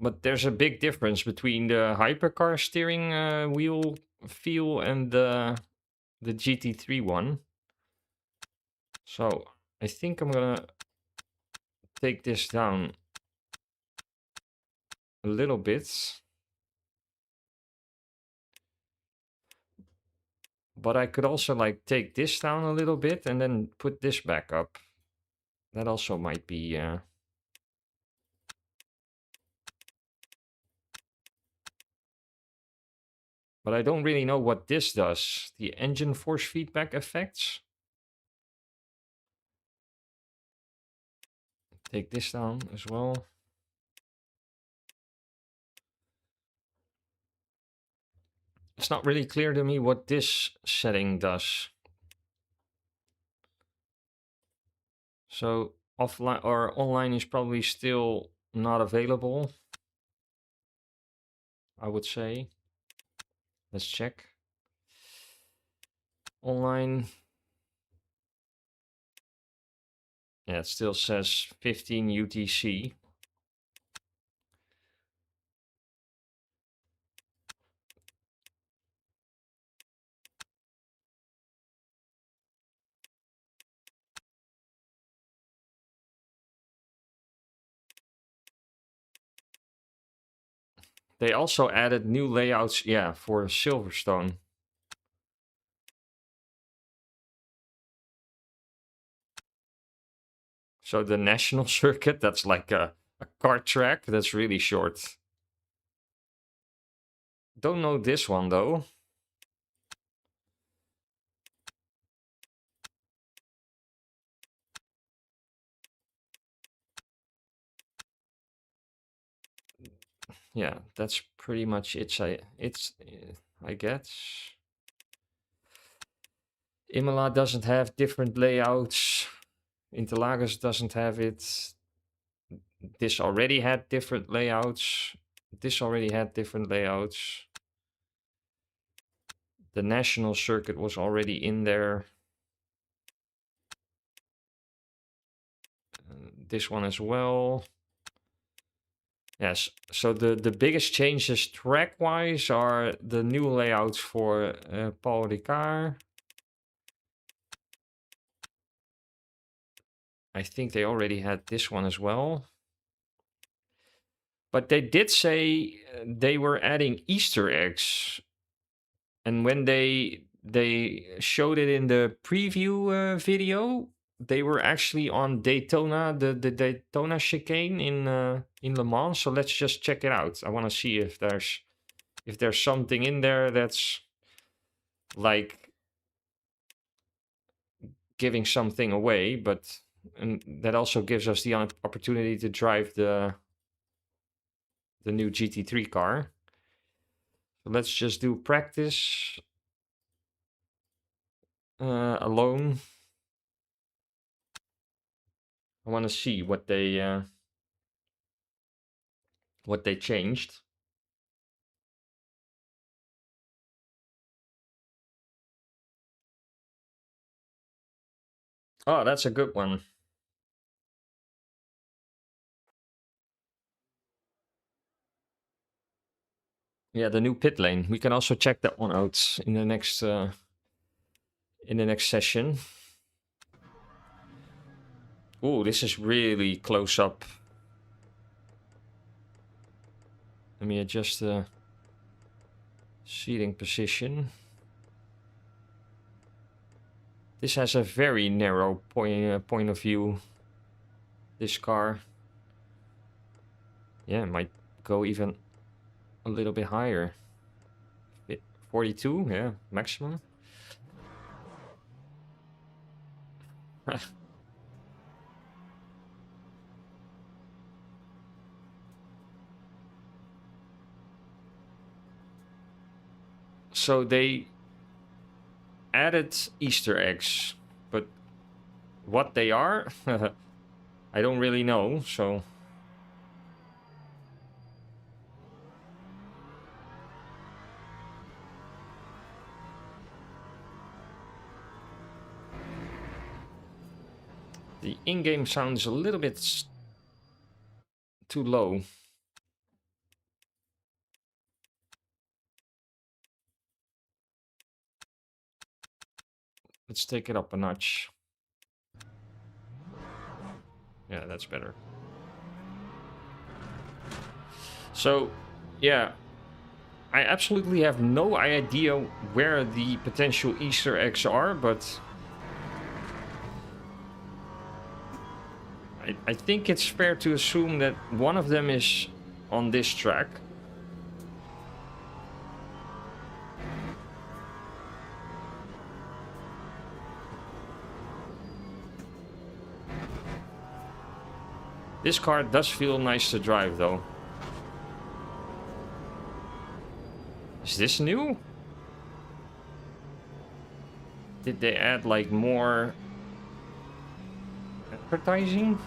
But there's a big difference between the Hypercar steering wheel feel and the GT3 one. So I think I'm gonna take this down a little bit. But I could also like take this down a little bit and then put this back up. That also might be... But I don't really know what this does. The engine force feedback effects. Take this down as well. It's not really clear to me what this setting does. So offline or online is probably still not available, I would say. Let's check. Online. Yeah, it still says 15 UTC. They also added new layouts, yeah, for Silverstone. So the national circuit, that's like a kart track, that's really short. Don't know this one though. Yeah, that's pretty much it. I guess. Imola doesn't have different layouts. Interlagos doesn't have it. This already had different layouts. This already had different layouts. The national circuit was already in there. This one as well. Yes, so the biggest changes track-wise are the new layouts for Paul Ricard. I think they already had this one as well. But they did say they were adding Easter eggs. And when they showed it in the preview video, they were actually on Daytona, the Daytona chicane in Le Mans. So let's just check it out. I want to see if there's something in there that's like giving something away, but and that also gives us the opportunity to drive the new GT3 car. So let's just do practice alone. I want to see what they changed. Oh, that's a good one. Yeah, the new pit lane. We can also check that one out in the next session. Oh, this is really close up. Let me adjust the seating position. This has a very narrow point of view. This car. Yeah, it might go even a little bit higher. 42, yeah, maximum. So they added Easter eggs, but what they are, I don't really know, so... The in-game sound is a little bit too low. Let's take it up a notch. Yeah, that's better. So, yeah, I absolutely have no idea where the potential Easter eggs are, but I think it's fair to assume that one of them is on this track. This car does feel nice to drive, though. Is this new? Did they add, like, more advertising?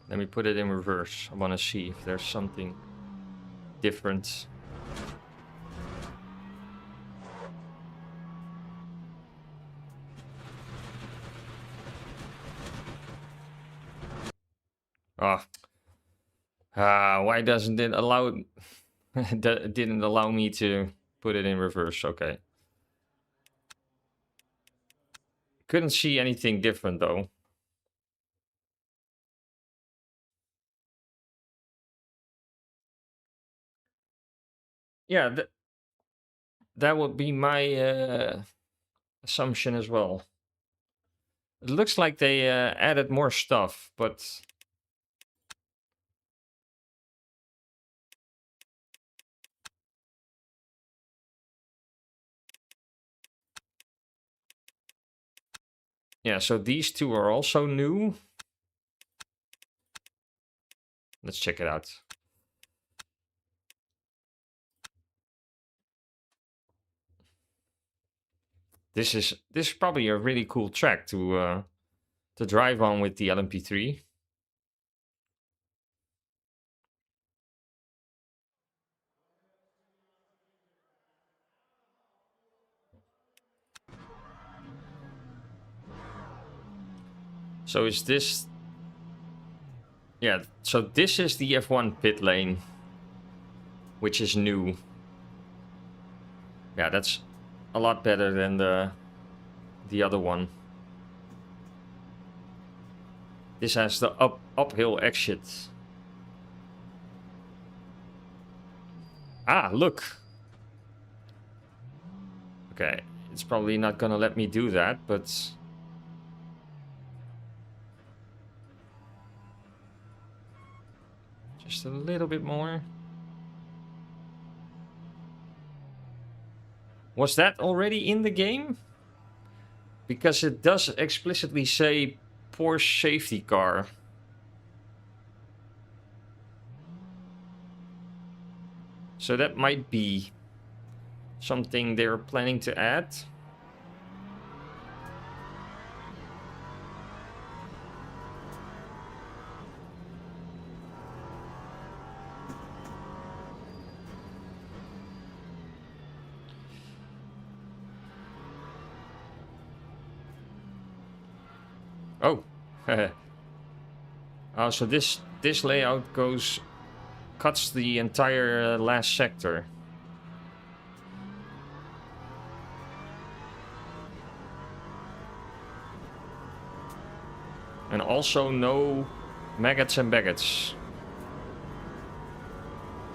Let me put it in reverse. I want to see if there's something different. Why doesn't it allow... that didn't allow me to put it in reverse. Okay. Couldn't see anything different, though. Yeah, that would be my assumption as well. It looks like they added more stuff, but... Yeah, so these two are also new. Let's check it out. This is probably a really cool track to drive on with the LMP3. So is this... Yeah, so this is the F1 pit lane, which is new. Yeah, that's a lot better than the other one. This has the uphill exit. Ah, look. Okay, it's probably not gonna let me do that, but... Just a little bit more. Was that already in the game? Because it does explicitly say Porsche safety car. So that might be something they're planning to add. Oh, so this layout cuts the entire last sector. And also no maggots and baggots.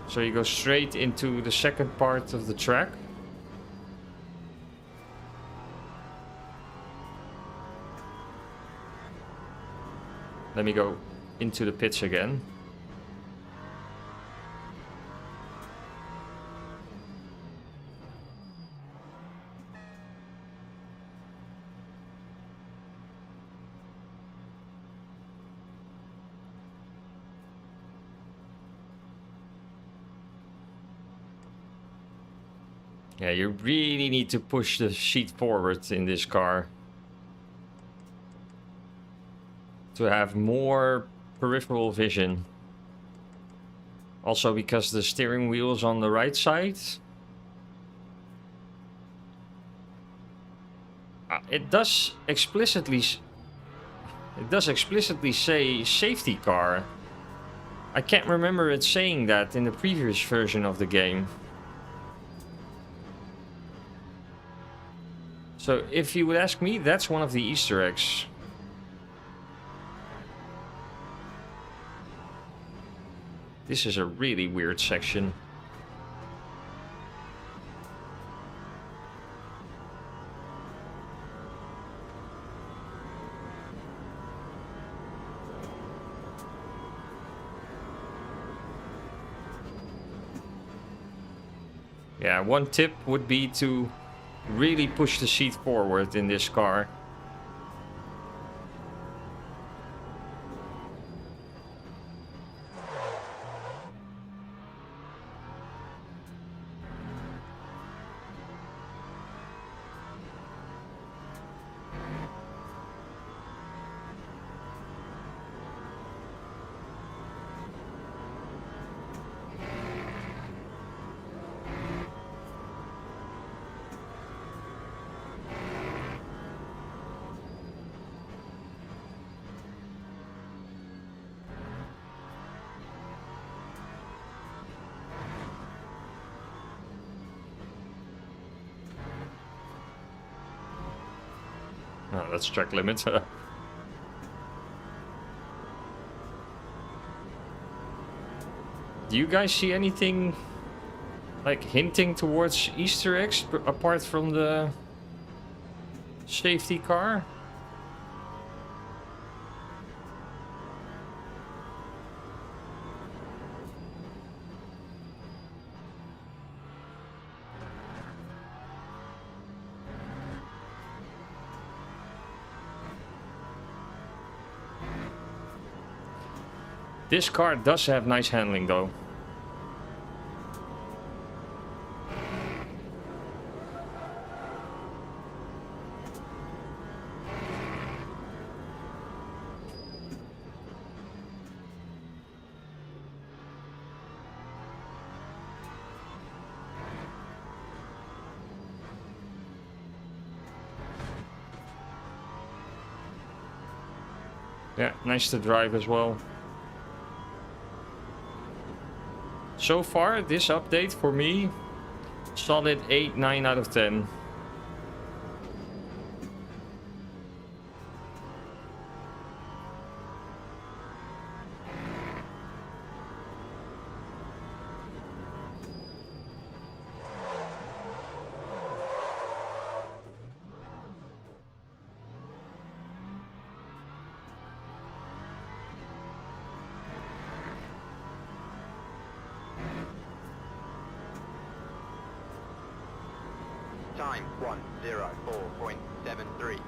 So you go straight into the second part of the track. Let me go into the pits again. Yeah, you really need to push the seat forward in this car to have more peripheral vision. Also because the steering wheel is on the right side. It does explicitly say safety car. I can't remember it saying that in the previous version of the game. So if you would ask me, that's one of the Easter eggs. This is a really weird section. Yeah, one tip would be to really push the seat forward in this car. Oh, that's track limit. Do you guys see anything like hinting towards Easter eggs apart from the safety car? This car does have nice handling though. Yeah, nice to drive as well. So far, this update for me, solid 8, 9 out of 10. Time 1:04.73.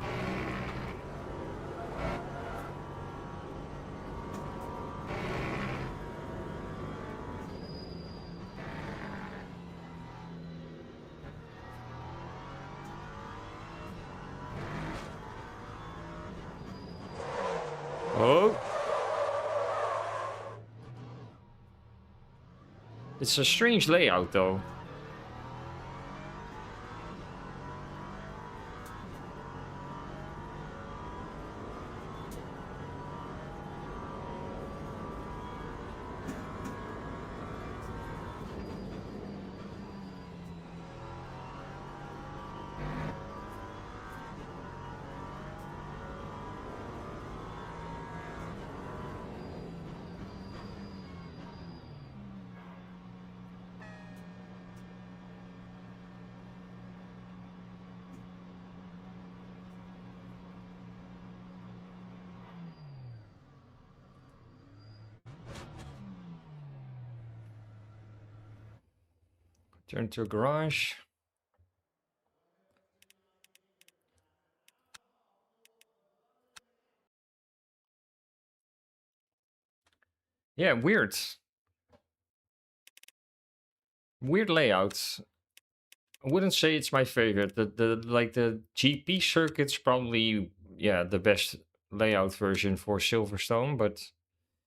It's a strange layout though. Turn to a garage. Yeah, weird. Weird layouts. I wouldn't say it's my favorite. The GP circuit's probably, yeah, the best layout version for Silverstone, but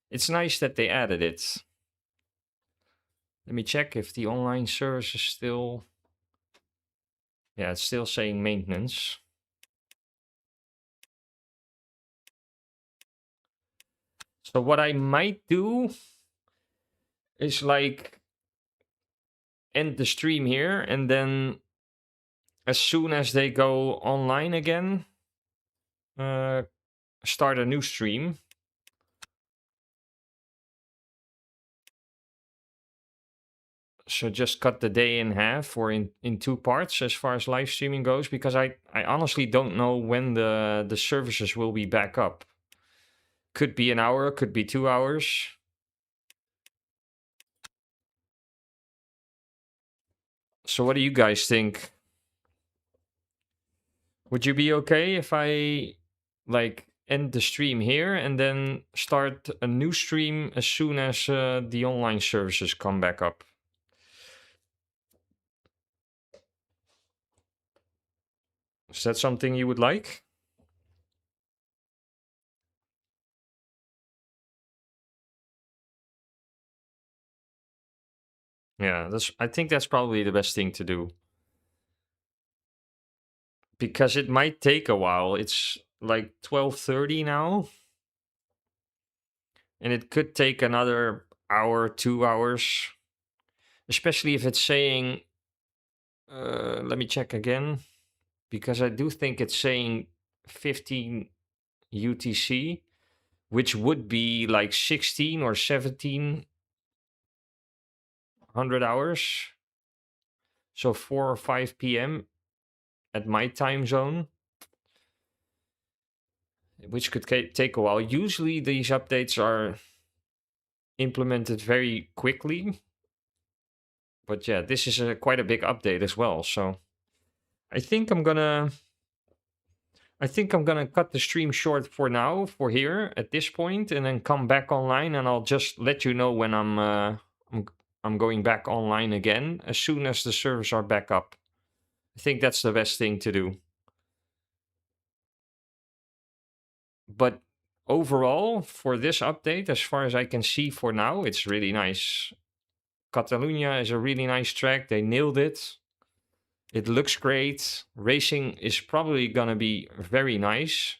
it's nice that they added it. Let me check if the online service is still... Yeah, it's still saying maintenance. So what I might do is like end the stream here, and then as soon as they go online again, start a new stream. So just cut the day in half or in two parts as far as live streaming goes, because I honestly don't know when the services will be back up. Could be an hour, could be 2 hours. So what do you guys think? Would you be okay if I like end the stream here and then start a new stream as soon as the online services come back up? Is that something you would like? Yeah, I think that's probably the best thing to do. Because it might take a while. It's like 12:30 now. And it could take another hour, 2 hours. Especially if it's saying let me check again, because I do think it's saying 15 UTC, which would be like 16 or 1700 hours. So 4 or 5 p.m. at my time zone, which could take a while. Usually these updates are implemented very quickly. But yeah, this is quite a big update as well. So I think I'm gonna cut the stream short for now, for here at this point, and then come back online, and I'll just let you know when I'm going back online again as soon as the servers are back up. I think that's the best thing to do. But overall, for this update, as far as I can see for now, it's really nice. Catalunya is a really nice track. They nailed it. It looks great. Racing is probably gonna be very nice.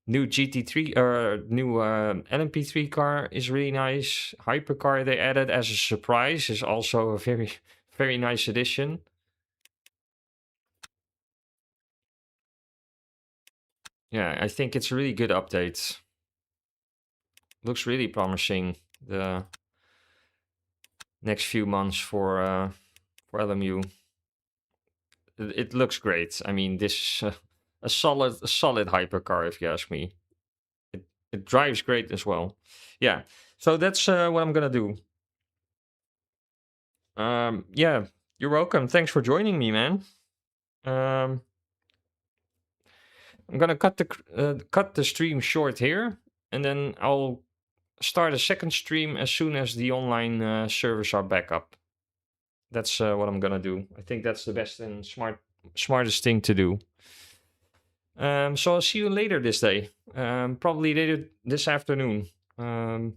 New GT3 or new LMP3 car is really nice. Hypercar they added as a surprise is also a very, very nice addition. Yeah, I think it's a really good update. Looks really promising, the next few months for LMU. It looks great. I mean, this is a solid hypercar, if you ask me. It drives great as well. Yeah, so that's what I'm gonna do. Yeah, you're welcome. Thanks for joining me, man. I'm gonna cut the stream short here, and then I'll start a second stream as soon as the online servers are back up. That's what I'm gonna do. I think that's the best and smartest thing to do. So I'll see you later this day. Probably later this afternoon. I'll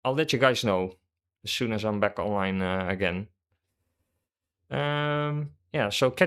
let you guys know. as soon as I'm back online again. Yeah, so catch